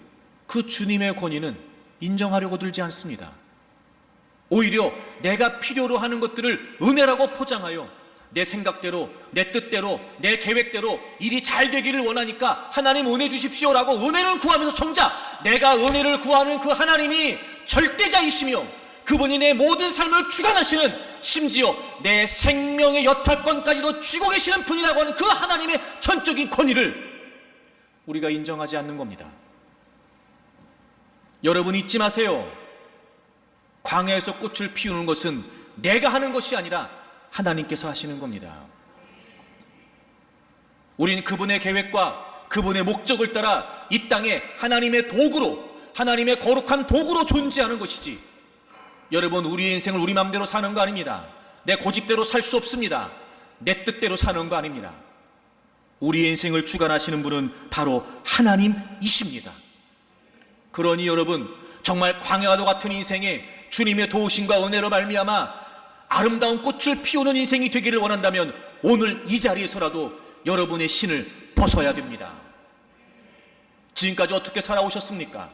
그 주님의 권위는 인정하려고 들지 않습니다. 오히려 내가 필요로 하는 것들을 은혜라고 포장하여 내 생각대로, 내 뜻대로, 내 계획대로 일이 잘 되기를 원하니까 하나님 은혜 주십시오라고 은혜를 구하면서 정작 내가 은혜를 구하는 그 하나님이 절대자이시며 그분이 내 모든 삶을 주관하시는, 심지어 내 생명의 여탈권까지도 쥐고 계시는 분이라고 하는 그 하나님의 전적인 권위를 우리가 인정하지 않는 겁니다. 여러분 잊지 마세요. 광야에서 꽃을 피우는 것은 내가 하는 것이 아니라 하나님께서 하시는 겁니다. 우리는 그분의 계획과 그분의 목적을 따라 이 땅에 하나님의 도구로, 하나님의 거룩한 도구로 존재하는 것이지, 여러분 우리의 인생을 우리 마음대로 사는 거 아닙니다. 내 고집대로 살 수 없습니다. 내 뜻대로 사는 거 아닙니다. 우리의 인생을 주관하시는 분은 바로 하나님이십니다. 그러니 여러분, 정말 광야와도 같은 인생에 주님의 도우심과 은혜로 말미암아 아름다운 꽃을 피우는 인생이 되기를 원한다면 오늘 이 자리에서라도 여러분의 신을 벗어야 됩니다. 지금까지 어떻게 살아오셨습니까?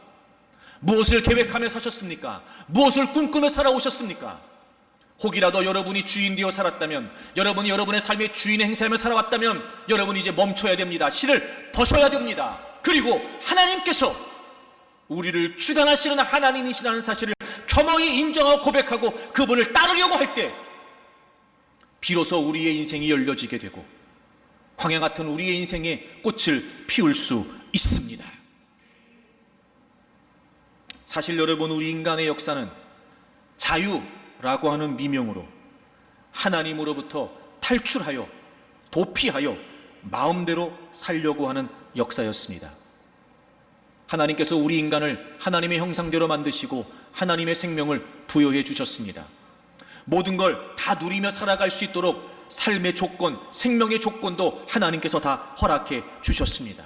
무엇을 계획하며 사셨습니까? 무엇을 꿈꾸며 살아오셨습니까? 혹이라도 여러분이 주인 되어 살았다면, 여러분이 여러분의 삶의 주인의 행세하며 살아왔다면 여러분이 이제 멈춰야 됩니다. 신을 벗어야 됩니다. 그리고 하나님께서 우리를 주관하시는 하나님이시라는 사실을 겸허히 인정하고 고백하고 그분을 따르려고 할 때 비로소 우리의 인생이 열려지게 되고 광야 같은 우리의 인생에 꽃을 피울 수 있습니다. 사실 여러분, 우리 인간의 역사는 자유라고 하는 미명으로 하나님으로부터 탈출하여 도피하여 마음대로 살려고 하는 역사였습니다. 하나님께서 우리 인간을 하나님의 형상대로 만드시고 하나님의 생명을 부여해 주셨습니다. 모든 걸 다 누리며 살아갈 수 있도록 삶의 조건, 생명의 조건도 하나님께서 다 허락해 주셨습니다.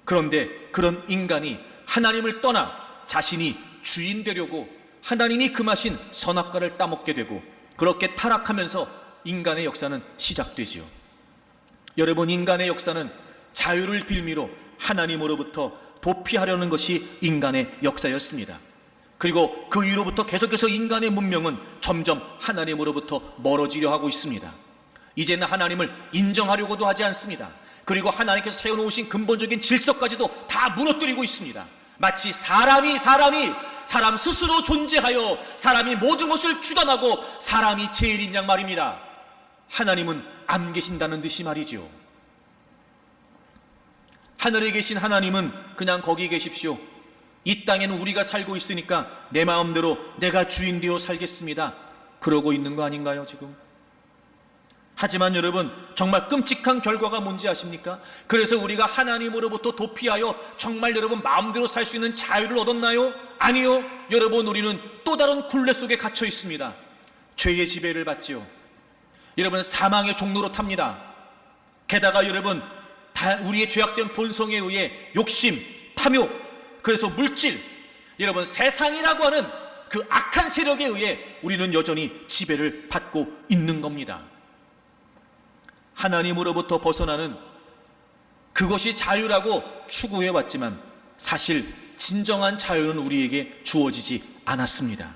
그런데 그런 인간이 하나님을 떠나 자신이 주인 되려고 하나님이 금하신 선악과를 따먹게 되고 그렇게 타락하면서 인간의 역사는 시작되지요. 여러분, 인간의 역사는 자유를 빌미로 하나님으로부터 도피하려는 것이 인간의 역사였습니다. 그리고 그 이후로부터 계속해서 인간의 문명은 점점 하나님으로부터 멀어지려 하고 있습니다. 이제는 하나님을 인정하려고도 하지 않습니다. 그리고 하나님께서 세워놓으신 근본적인 질서까지도 다 무너뜨리고 있습니다. 마치 사람 스스로 존재하여 사람이 모든 것을 주관하고 사람이 제일인 양 말입니다. 하나님은 안 계신다는 듯이 말이죠. 하늘에 계신 하나님은 그냥 거기 계십시오. 이 땅에는 우리가 살고 있으니까 내 마음대로 내가 주인 되어 살겠습니다. 그러고 있는 거 아닌가요, 지금? 하지만 여러분, 정말 끔찍한 결과가 뭔지 아십니까? 그래서 우리가 하나님으로부터 도피하여 정말 여러분 마음대로 살 수 있는 자유를 얻었나요? 아니요. 여러분, 우리는 또 다른 굴레 속에 갇혀 있습니다. 죄의 지배를 받지요. 여러분, 사망의 종로로 탑니다. 게다가 여러분, 우리의 죄악된 본성에 의해 욕심, 탐욕, 그래서 물질, 여러분 세상이라고 하는 그 악한 세력에 의해 우리는 여전히 지배를 받고 있는 겁니다. 하나님으로부터 벗어나는 그것이 자유라고 추구해 왔지만 사실 진정한 자유는 우리에게 주어지지 않았습니다.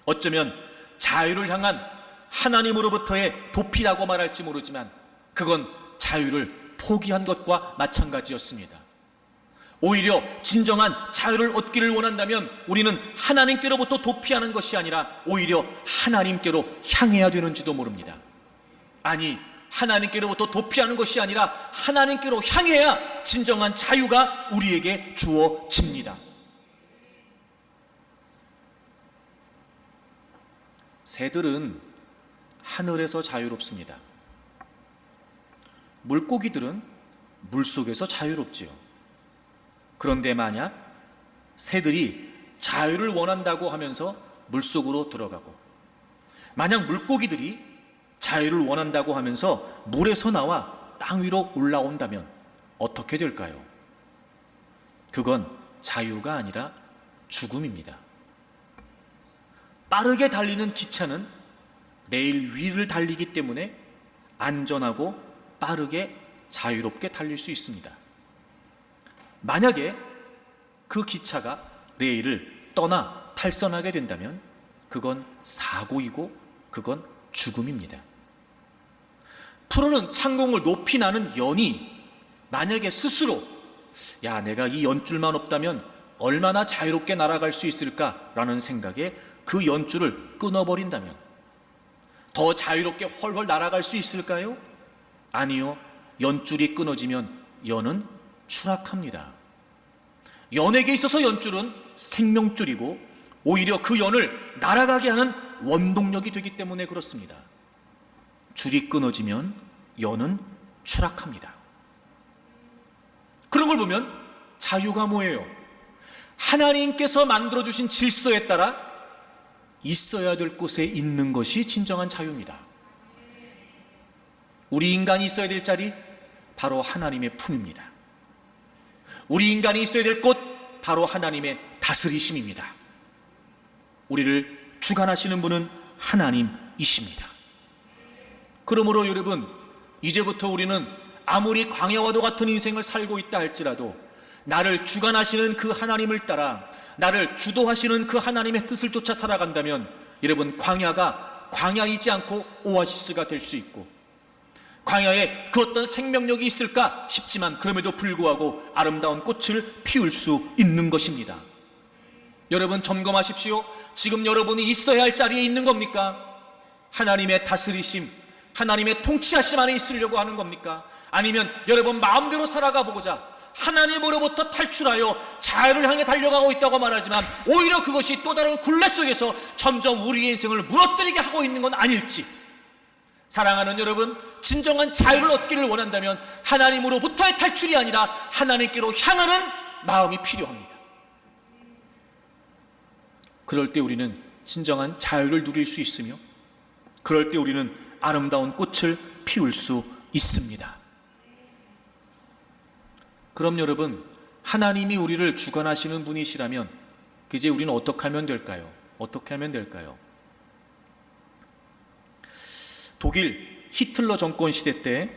어쩌면 자유를 향한 하나님으로부터의 도피라고 말할지 모르지만 그건 자유를 포기한 것과 마찬가지였습니다. 오히려 진정한 자유를 얻기를 원한다면 우리는 하나님께로부터 도피하는 것이 아니라 오히려 하나님께로 향해야 되는지도 모릅니다. 아니, 하나님께로부터 도피하는 것이 아니라 하나님께로 향해야 진정한 자유가 우리에게 주어집니다. 새들은 하늘에서 자유롭습니다. 물고기들은 물속에서 자유롭지요. 그런데 만약 새들이 자유를 원한다고 하면서 물속으로 들어가고, 만약 물고기들이 자유를 원한다고 하면서 물에서 나와 땅 위로 올라온다면 어떻게 될까요? 그건 자유가 아니라 죽음입니다. 빠르게 달리는 기차는 레일 위를 달리기 때문에 안전하고 빠르게 자유롭게 달릴 수 있습니다. 만약에 그 기차가 레일을 떠나 탈선하게 된다면 그건 사고이고 그건 죽음입니다. 푸르는 창공을 높이 나는 연이 만약에 스스로 내가 이 연줄만 없다면 얼마나 자유롭게 날아갈 수 있을까라는 생각에 그 연줄을 끊어버린다면 더 자유롭게 훨훨 날아갈 수 있을까요? 아니요. 연줄이 끊어지면 연은 추락합니다. 연에게 있어서 연줄은 생명줄이고 오히려 그 연을 날아가게 하는 원동력이 되기 때문에 그렇습니다. 줄이 끊어지면 연은 추락합니다. 그런 걸 보면 자유가 뭐예요? 하나님께서 만들어주신 질서에 따라 있어야 될 곳에 있는 것이 진정한 자유입니다. 우리 인간이 있어야 될 자리, 바로 하나님의 품입니다. 우리 인간이 있어야 될 곳, 바로 하나님의 다스리심입니다. 우리를 주관하시는 분은 하나님이십니다. 그러므로 여러분, 이제부터 우리는 아무리 광야와도 같은 인생을 살고 있다 할지라도 나를 주관하시는 그 하나님을 따라 나를 주도하시는 그 하나님의 뜻을 쫓아 살아간다면 여러분, 광야가 광야이지 않고 오아시스가 될 수 있고, 광야에 그 어떤 생명력이 있을까 싶지만 그럼에도 불구하고 아름다운 꽃을 피울 수 있는 것입니다. 여러분, 점검하십시오. 지금 여러분이 있어야 할 자리에 있는 겁니까? 하나님의 다스리심, 하나님의 통치하심 안에 있으려고 하는 겁니까? 아니면 여러분 마음대로 살아가 보고자 하나님으로부터 탈출하여 자유를 향해 달려가고 있다고 말하지만 오히려 그것이 또 다른 굴레 속에서 점점 우리의 인생을 무너뜨리게 하고 있는 건 아닐지. 사랑하는 여러분, 진정한 자유를 얻기를 원한다면 하나님으로부터의 탈출이 아니라 하나님께로 향하는 마음이 필요합니다. 그럴 때 우리는 진정한 자유를 누릴 수 있으며, 그럴 때 우리는 아름다운 꽃을 피울 수 있습니다. 그럼 여러분, 하나님이 우리를 주관하시는 분이시라면 이제 우리는 어떻게 하면 될까요? 어떻게 하면 될까요? 독일 히틀러 정권 시대 때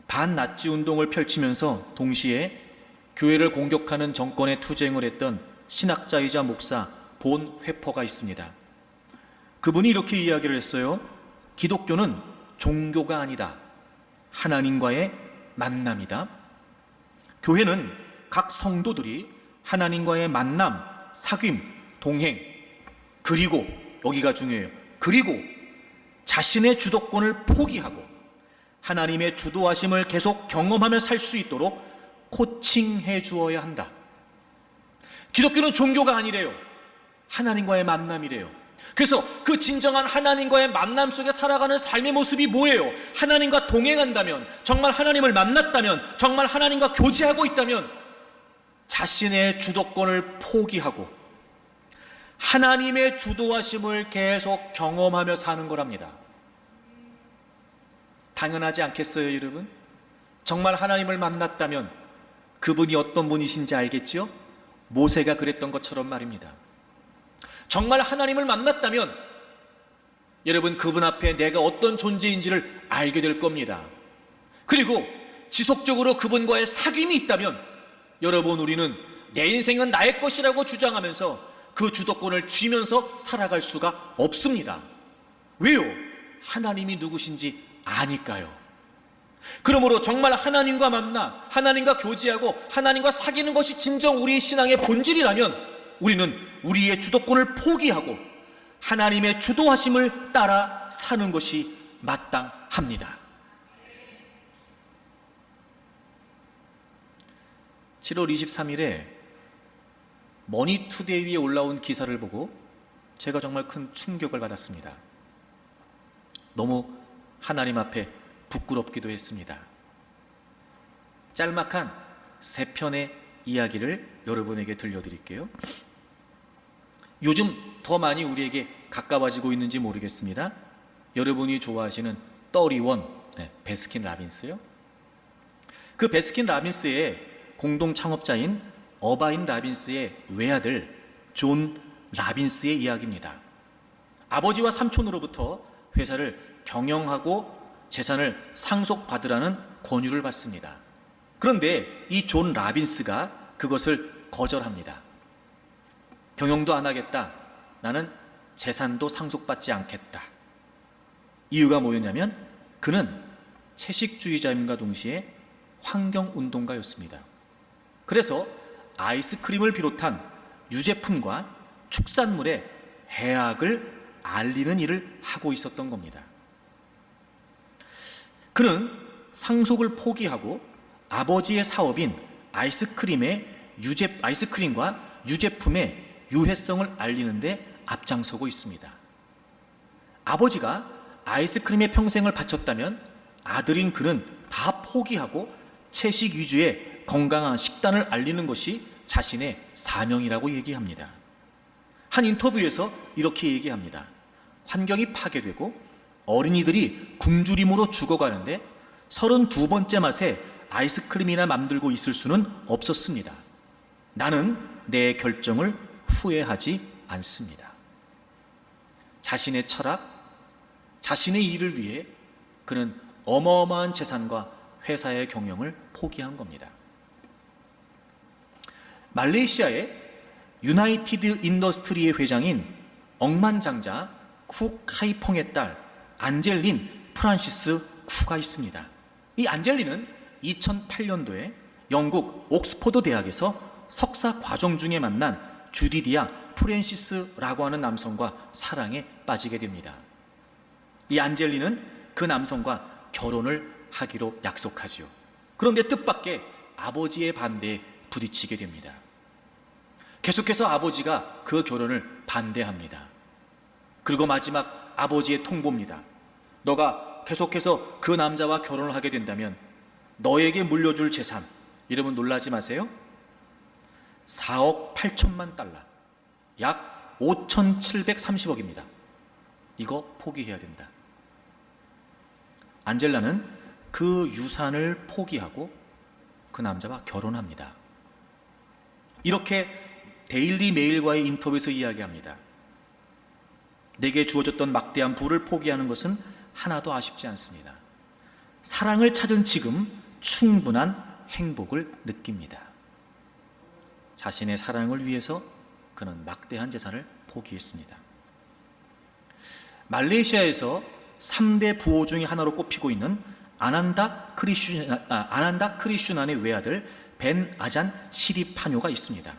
반나치 운동을 펼치면서 동시에 교회를 공격하는 정권에 투쟁을 했던 신학자이자 목사 본 회퍼가 있습니다. 그분이 이렇게 이야기를 했어요. 기독교는 종교가 아니다. 하나님과의 만남이다. 교회는 각 성도들이 하나님과의 만남, 사귐, 동행, 그리고 여기가 중요해요. 그리고 자신의 주도권을 포기하고 하나님의 주도하심을 계속 경험하며 살 수 있도록 코칭해 주어야 한다. 기독교는 종교가 아니래요. 하나님과의 만남이래요. 그래서 그 진정한 하나님과의 만남 속에 살아가는 삶의 모습이 뭐예요? 하나님과 동행한다면, 정말 하나님을 만났다면, 정말 하나님과 교제하고 있다면 자신의 주도권을 포기하고 하나님의 주도하심을 계속 경험하며 사는 거랍니다. 당연하지 않겠어요, 여러분? 정말 하나님을 만났다면 그분이 어떤 분이신지 알겠죠? 모세가 그랬던 것처럼 말입니다. 정말 하나님을 만났다면 여러분, 그분 앞에 내가 어떤 존재인지를 알게 될 겁니다. 그리고 지속적으로 그분과의 사귐이 있다면 여러분, 우리는 내 인생은 나의 것이라고 주장하면서 그 주도권을 쥐면서 살아갈 수가 없습니다. 왜요? 하나님이 누구신지 아니까요. 그러므로 정말 하나님과 만나 하나님과 교제하고 하나님과 사귀는 것이 진정 우리의 신앙의 본질이라면 우리는 우리의 주도권을 포기하고 하나님의 주도하심을 따라 사는 것이 마땅합니다. 7월 23일에 머니투데이에 올라온 기사를 보고 제가 정말 큰 충격을 받았습니다. 너무 하나님 앞에 부끄럽기도 했습니다. 짤막한 3편의 이야기를 여러분에게 들려드릴게요. 요즘 더 많이 우리에게 가까워지고 있는지 모르겠습니다. 여러분이 좋아하시는 31, 베스킨 라빈스요. 그 베스킨 라빈스의 공동 창업자인 어바인 라빈스의 외아들 존 라빈스의 이야기입니다. 아버지와 삼촌으로부터 회사를 경영하고 재산을 상속받으라는 권유를 받습니다. 그런데 이 존 라빈스가 그것을 거절합니다. 경영도 안 하겠다. 나는 재산도 상속받지 않겠다. 이유가 뭐였냐면 그는 채식주의자임과 동시에 환경운동가였습니다. 그래서 아이스크림을 비롯한 유제품과 축산물의 해악을 알리는 일을 하고 있었던 겁니다. 그는 상속을 포기하고 아버지의 사업인 아이스크림과 유제품의 유해성을 알리는데 앞장서고 있습니다. 아버지가 아이스크림에 평생을 바쳤다면 아들인 그는 다 포기하고 채식 위주의 건강한 식단을 알리는 것이 자신의 사명이라고 얘기합니다. 한 인터뷰에서 이렇게 얘기합니다. 환경이 파괴되고 어린이들이 굶주림으로 죽어가는데 32번째 맛에 아이스크림이나 만들고 있을 수는 없었습니다. 나는 내 결정을 후회하지 않습니다. 자신의 철학, 자신의 일을 위해 그는 어마어마한 재산과 회사의 경영을 포기한 겁니다. 말레이시아의 유나이티드 인더스트리의 회장인 억만장자 쿠 카이펑의 딸 안젤린 프란시스 쿠가 있습니다. 이 안젤린은 2008년도에 영국 옥스퍼드 대학에서 석사 과정 중에 만난 주디디아 프랜시스라고 하는 남성과 사랑에 빠지게 됩니다. 이 안젤린은 그 남성과 결혼을 하기로 약속하지요. 그런데 뜻밖의 아버지의 반대에 부딪히게 됩니다. 계속해서 아버지가 그 결혼을 반대합니다. 그리고 마지막 아버지의 통보입니다. 너가 계속해서 그 남자와 결혼을 하게 된다면 너에게 물려줄 재산, 여러분 놀라지 마세요. 4억 8천만 달러, 약 5,730억입니다. 이거 포기해야 된다. 안젤라는 그 유산을 포기하고 그 남자와 결혼합니다. 이렇게 데일리 메일과의 인터뷰에서 이야기합니다. 내게 주어졌던 막대한 부를 포기하는 것은 하나도 아쉽지 않습니다. 사랑을 찾은 지금 충분한 행복을 느낍니다. 자신의 사랑을 위해서 그는 막대한 재산을 포기했습니다. 말레이시아에서 3대 부호 중의 하나로 꼽히고 있는 아난다 크리슈난의 외아들 벤 아잔 시리파뇨가 있습니다.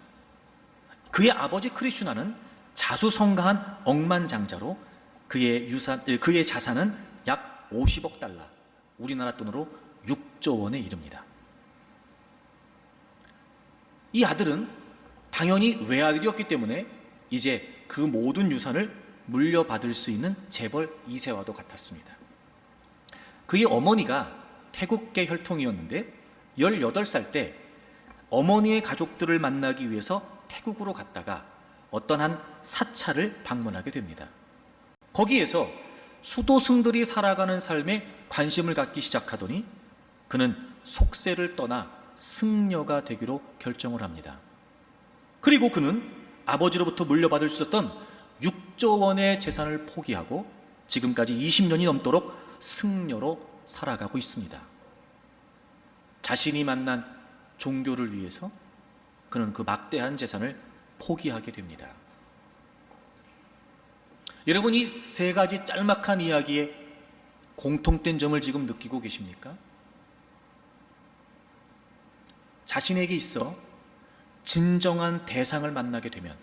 그의 아버지 크리슈난은 자수성가한 억만장자로 그의 자산은 약 50억 달러, 우리나라 돈으로 6조 원에 이릅니다. 이 아들은 당연히 외아들이었기 때문에 이제 그 모든 유산을 물려받을 수 있는 재벌 2세와도 같았습니다. 그의 어머니가 태국계 혈통이었는데 18살 때 어머니의 가족들을 만나기 위해서 태국으로 갔다가 어떤 한 사찰을 방문하게 됩니다. 거기에서 수도승들이 살아가는 삶에 관심을 갖기 시작하더니 그는 속세를 떠나 승려가 되기로 결정을 합니다. 그리고 그는 아버지로부터 물려받을 수 있었던 6조 원의 재산을 포기하고 지금까지 20년이 넘도록 승려로 살아가고 있습니다. 자신이 만난 종교를 위해서 그는 그 막대한 재산을 포기하게 됩니다. 여러분, 이 세 가지 짤막한 이야기에 공통된 점을 지금 느끼고 계십니까? 자신에게 있어 진정한 대상을 만나게 되면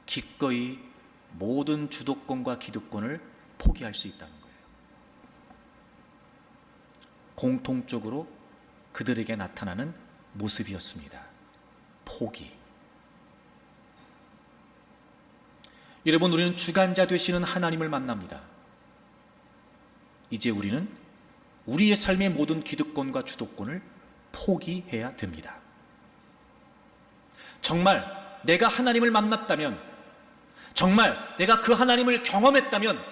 기꺼이 모든 주도권과 기득권을 포기할 수 있다는 거예요. 공통적으로 그들에게 나타나는 모습이었습니다. 포기. 여러분, 우리는 주관자 되시는 하나님을 만납니다. 이제 우리는 우리의 삶의 모든 기득권과 주도권을 포기해야 됩니다. 정말 내가 하나님을 만났다면, 정말 내가 그 하나님을 경험했다면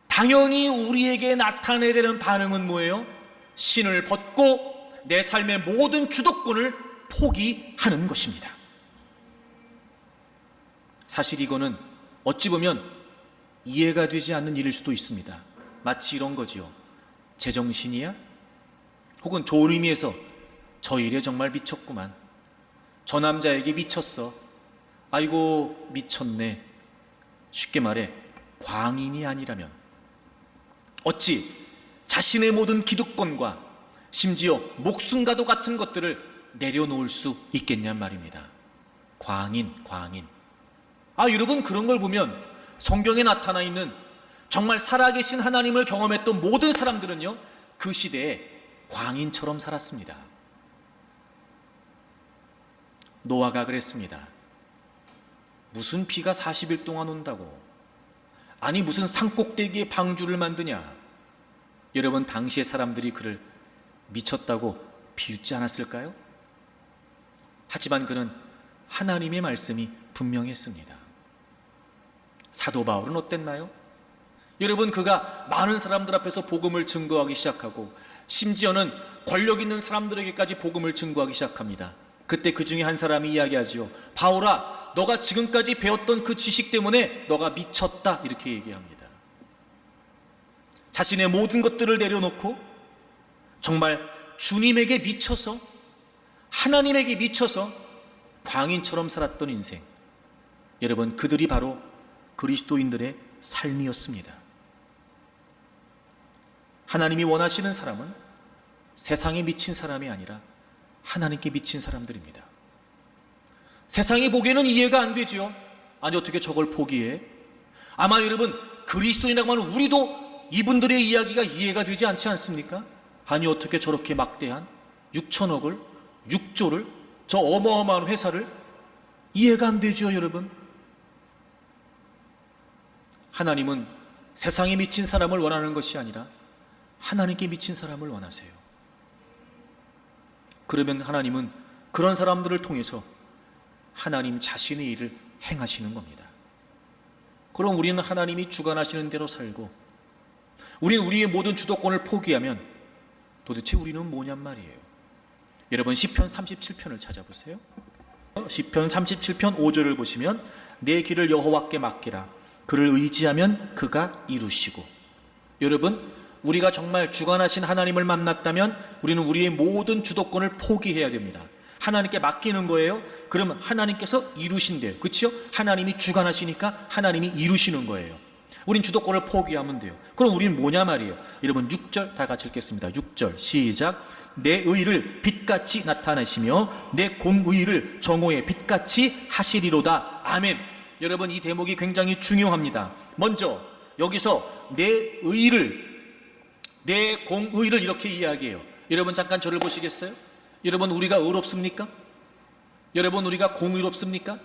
당연히 우리에게 나타내야 되는 반응은 뭐예요? 신을 벗고 내 삶의 모든 주도권을 포기하는 것입니다. 사실 이거는 어찌 보면 이해가 되지 않는 일일 수도 있습니다. 마치 이런 거지요. 제정신이야? 혹은 좋은 의미에서 저 일에 정말 미쳤구만. 저 남자에게 미쳤어. 아이고 미쳤네. 쉽게 말해 광인이 아니라면 어찌 자신의 모든 기득권과 심지어 목숨과도 같은 것들을 내려놓을 수 있겠냔 말입니다. 광인. 여러분, 그런 걸 보면 성경에 나타나 있는 정말 살아계신 하나님을 경험했던 모든 사람들은요, 그 시대에 광인처럼 살았습니다. 노아가 그랬습니다. 무슨 비가 40일 동안 온다고, 아니 무슨 산꼭대기에 방주를 만드냐. 여러분, 당시의 사람들이 그를 미쳤다고 비웃지 않았을까요? 하지만 그는 하나님의 말씀이 분명했습니다. 사도 바울은 어땠나요? 여러분, 그가 많은 사람들 앞에서 복음을 증거하기 시작하고 심지어는 권력 있는 사람들에게까지 복음을 증거하기 시작합니다. 그때 그 중에 한 사람이 이야기하지요. 바울아, 너가 지금까지 배웠던 그 지식 때문에 너가 미쳤다, 이렇게 얘기합니다. 자신의 모든 것들을 내려놓고 정말 주님에게 미쳐서, 하나님에게 미쳐서 광인처럼 살았던 인생, 여러분, 그들이 바로 그리스도인들의 삶이었습니다. 하나님이 원하시는 사람은 세상에 미친 사람이 아니라 하나님께 미친 사람들입니다. 세상이 보기에는 이해가 안 되지요. 아니 어떻게 저걸 포기해? 아마 여러분, 그리스도인이라고 하는 우리도 이분들의 이야기가 이해가 되지 않지 않습니까? 아니 어떻게 저렇게 막대한 6천억을, 6조를, 저 어마어마한 회사를, 이해가 안 되죠, 여러분. 하나님은 세상에 미친 사람을 원하는 것이 아니라 하나님께 미친 사람을 원하세요. 그러면 하나님은 그런 사람들을 통해서 하나님 자신의 일을 행하시는 겁니다. 그럼 우리는 하나님이 주관하시는 대로 살고 우리는 우리의 모든 주도권을 포기하면 도대체 우리는 뭐냔 말이에요. 여러분 시편 37편을 찾아보세요. 시편 37편 5절을 보시면 내 길을 여호와께 맡기라. 그를 의지하면 그가 이루시고. 여러분, 우리가 정말 주관하신 하나님을 만났다면 우리는 우리의 모든 주도권을 포기해야 됩니다. 하나님께 맡기는 거예요. 그러면 하나님께서 이루신대요. 그렇죠? 하나님이 주관하시니까 하나님이 이루시는 거예요. 우린 주도권을 포기하면 돼요. 그럼 우리는 뭐냐 말이에요. 여러분 6절 다 같이 읽겠습니다. 6절 시작. 내 의를 빛같이 나타내시며 내 공의를 정오의 빛같이 하시리로다. 아멘. 여러분 이 대목이 굉장히 중요합니다. 먼저 여기서 내 의를, 내 공의를 이렇게 이야기해요. 여러분 잠깐 저를 보시겠어요? 여러분 우리가 의롭습니까? 여러분 우리가 공의롭습니까?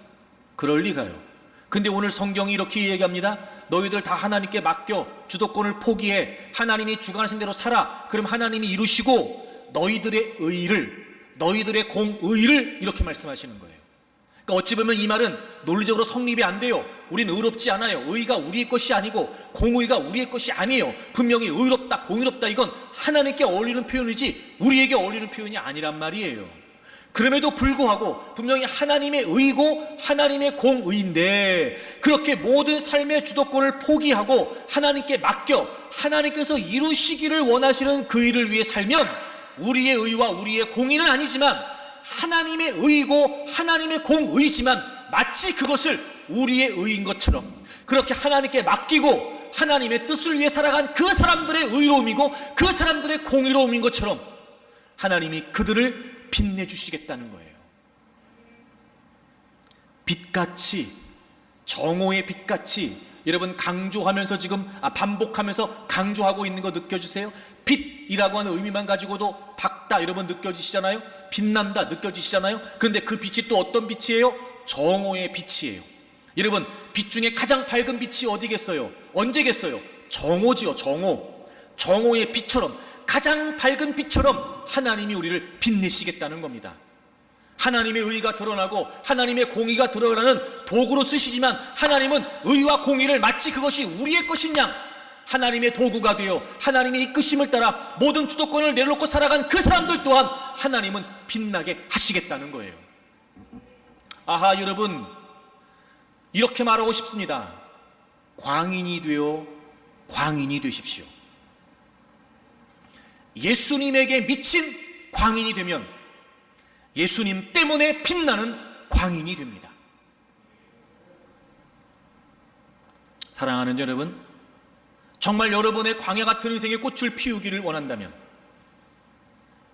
그럴 리가요. 근데 오늘 성경이 이렇게 얘기합니다. 너희들 다 하나님께 맡겨 주도권을 포기해. 하나님이 주관하신 대로 살아. 그럼 하나님이 이루시고 너희들의 의를, 너희들의 공의를 이렇게 말씀하시는 거예요. 그러니까 어찌 보면 이 말은 논리적으로 성립이 안 돼요. 우리는 의롭지 않아요. 의가 우리의 것이 아니고 공의가 우리의 것이 아니에요. 분명히 의롭다, 공의롭다 이건 하나님께 어울리는 표현이지 우리에게 어울리는 표현이 아니란 말이에요. 그럼에도 불구하고 분명히 하나님의 의고 하나님의 공의인데 그렇게 모든 삶의 주도권을 포기하고 하나님께 맡겨 하나님께서 이루시기를 원하시는 그 일을 위해 살면 우리의 의와 우리의 공의는 아니지만 하나님의 의고 하나님의 공의지만 마치 그것을 우리의 의인 것처럼 그렇게 하나님께 맡기고 하나님의 뜻을 위해 살아간 그 사람들의 의로움이고 그 사람들의 공의로움인 것처럼 하나님이 그들을 빛내주시겠다는 거예요. 빛같이, 정오의 빛같이. 여러분 강조하면서 지금 반복하면서 강조하고 있는 거 느껴지세요? 빛이라고 하는 의미만 가지고도 밝다 여러분 느껴지시잖아요? 빛난다 느껴지시잖아요? 그런데 그 빛이 또 어떤 빛이에요? 정오의 빛이에요. 여러분 빛 중에 가장 밝은 빛이 어디겠어요? 언제겠어요? 정오지요. 정오. 정오의 빛처럼 가장 밝은 빛처럼 하나님이 우리를 빛내시겠다는 겁니다. 하나님의 의가 드러나고 하나님의 공의가 드러나는 도구로 쓰시지만 하나님은 의와 공의를 마치 그것이 우리의 것인 양 하나님의 도구가 되어 하나님의 이끄심을 따라 모든 주도권을 내려놓고 살아간 그 사람들 또한 하나님은 빛나게 하시겠다는 거예요. 아하, 여러분 이렇게 말하고 싶습니다. 광인이 되어 광인이 되십시오. 예수님에게 미친 광인이 되면 예수님 때문에 빛나는 광인이 됩니다. 사랑하는 여러분, 정말 여러분의 광야 같은 인생의 꽃을 피우기를 원한다면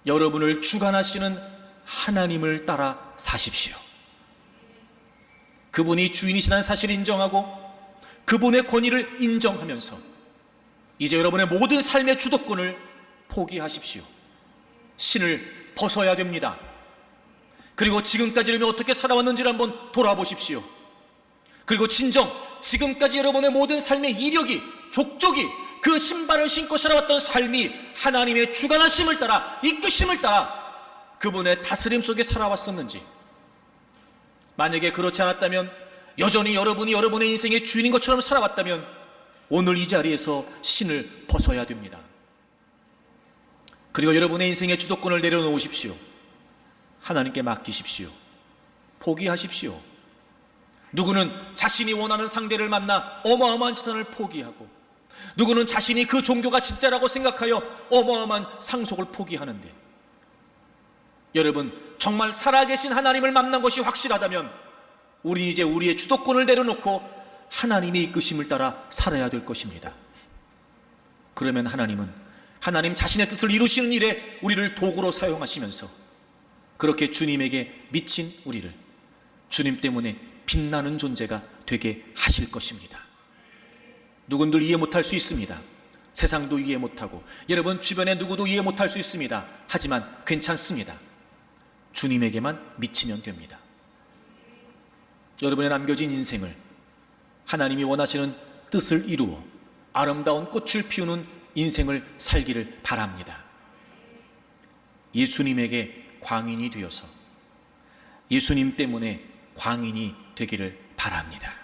여러분을 주관하시는 하나님을 따라 사십시오. 그분이 주인이시라는 사실을 인정하고 그분의 권위를 인정하면서 이제 여러분의 모든 삶의 주도권을 포기하십시오. 신을 벗어야 됩니다. 그리고 지금까지 여러분이 어떻게 살아왔는지를 한번 돌아보십시오. 그리고 진정 지금까지 여러분의 모든 삶의 이력이 족족이 그 신발을 신고 살아왔던 삶이 하나님의 주관하심을 따라 이끄심을 따라 그분의 다스림 속에 살아왔었는지, 만약에 그렇지 않았다면 여전히 여러분이 여러분의 인생의 주인인 것처럼 살아왔다면 오늘 이 자리에서 신을 벗어야 됩니다. 그리고 여러분의 인생의 주도권을 내려놓으십시오. 하나님께 맡기십시오. 포기하십시오. 누구는 자신이 원하는 상대를 만나 어마어마한 재산을 포기하고, 누구는 자신이 그 종교가 진짜라고 생각하여 어마어마한 상속을 포기하는데, 여러분 정말 살아계신 하나님을 만난 것이 확실하다면 우리 이제 우리의 주도권을 내려놓고 하나님의 이끄심을 따라 살아야 될 것입니다. 그러면 하나님은 하나님 자신의 뜻을 이루시는 일에 우리를 도구로 사용하시면서 그렇게 주님에게 미친 우리를 주님 때문에 빛나는 존재가 되게 하실 것입니다. 누군들 이해 못할 수 있습니다. 세상도 이해 못하고 여러분 주변에 누구도 이해 못할 수 있습니다. 하지만 괜찮습니다. 주님에게만 미치면 됩니다. 여러분의 남겨진 인생을 하나님이 원하시는 뜻을 이루어 아름다운 꽃을 피우는 인생을 살기를 바랍니다. 예수님에게 광인이 되어서 예수님 때문에 광인이 되기를 바랍니다.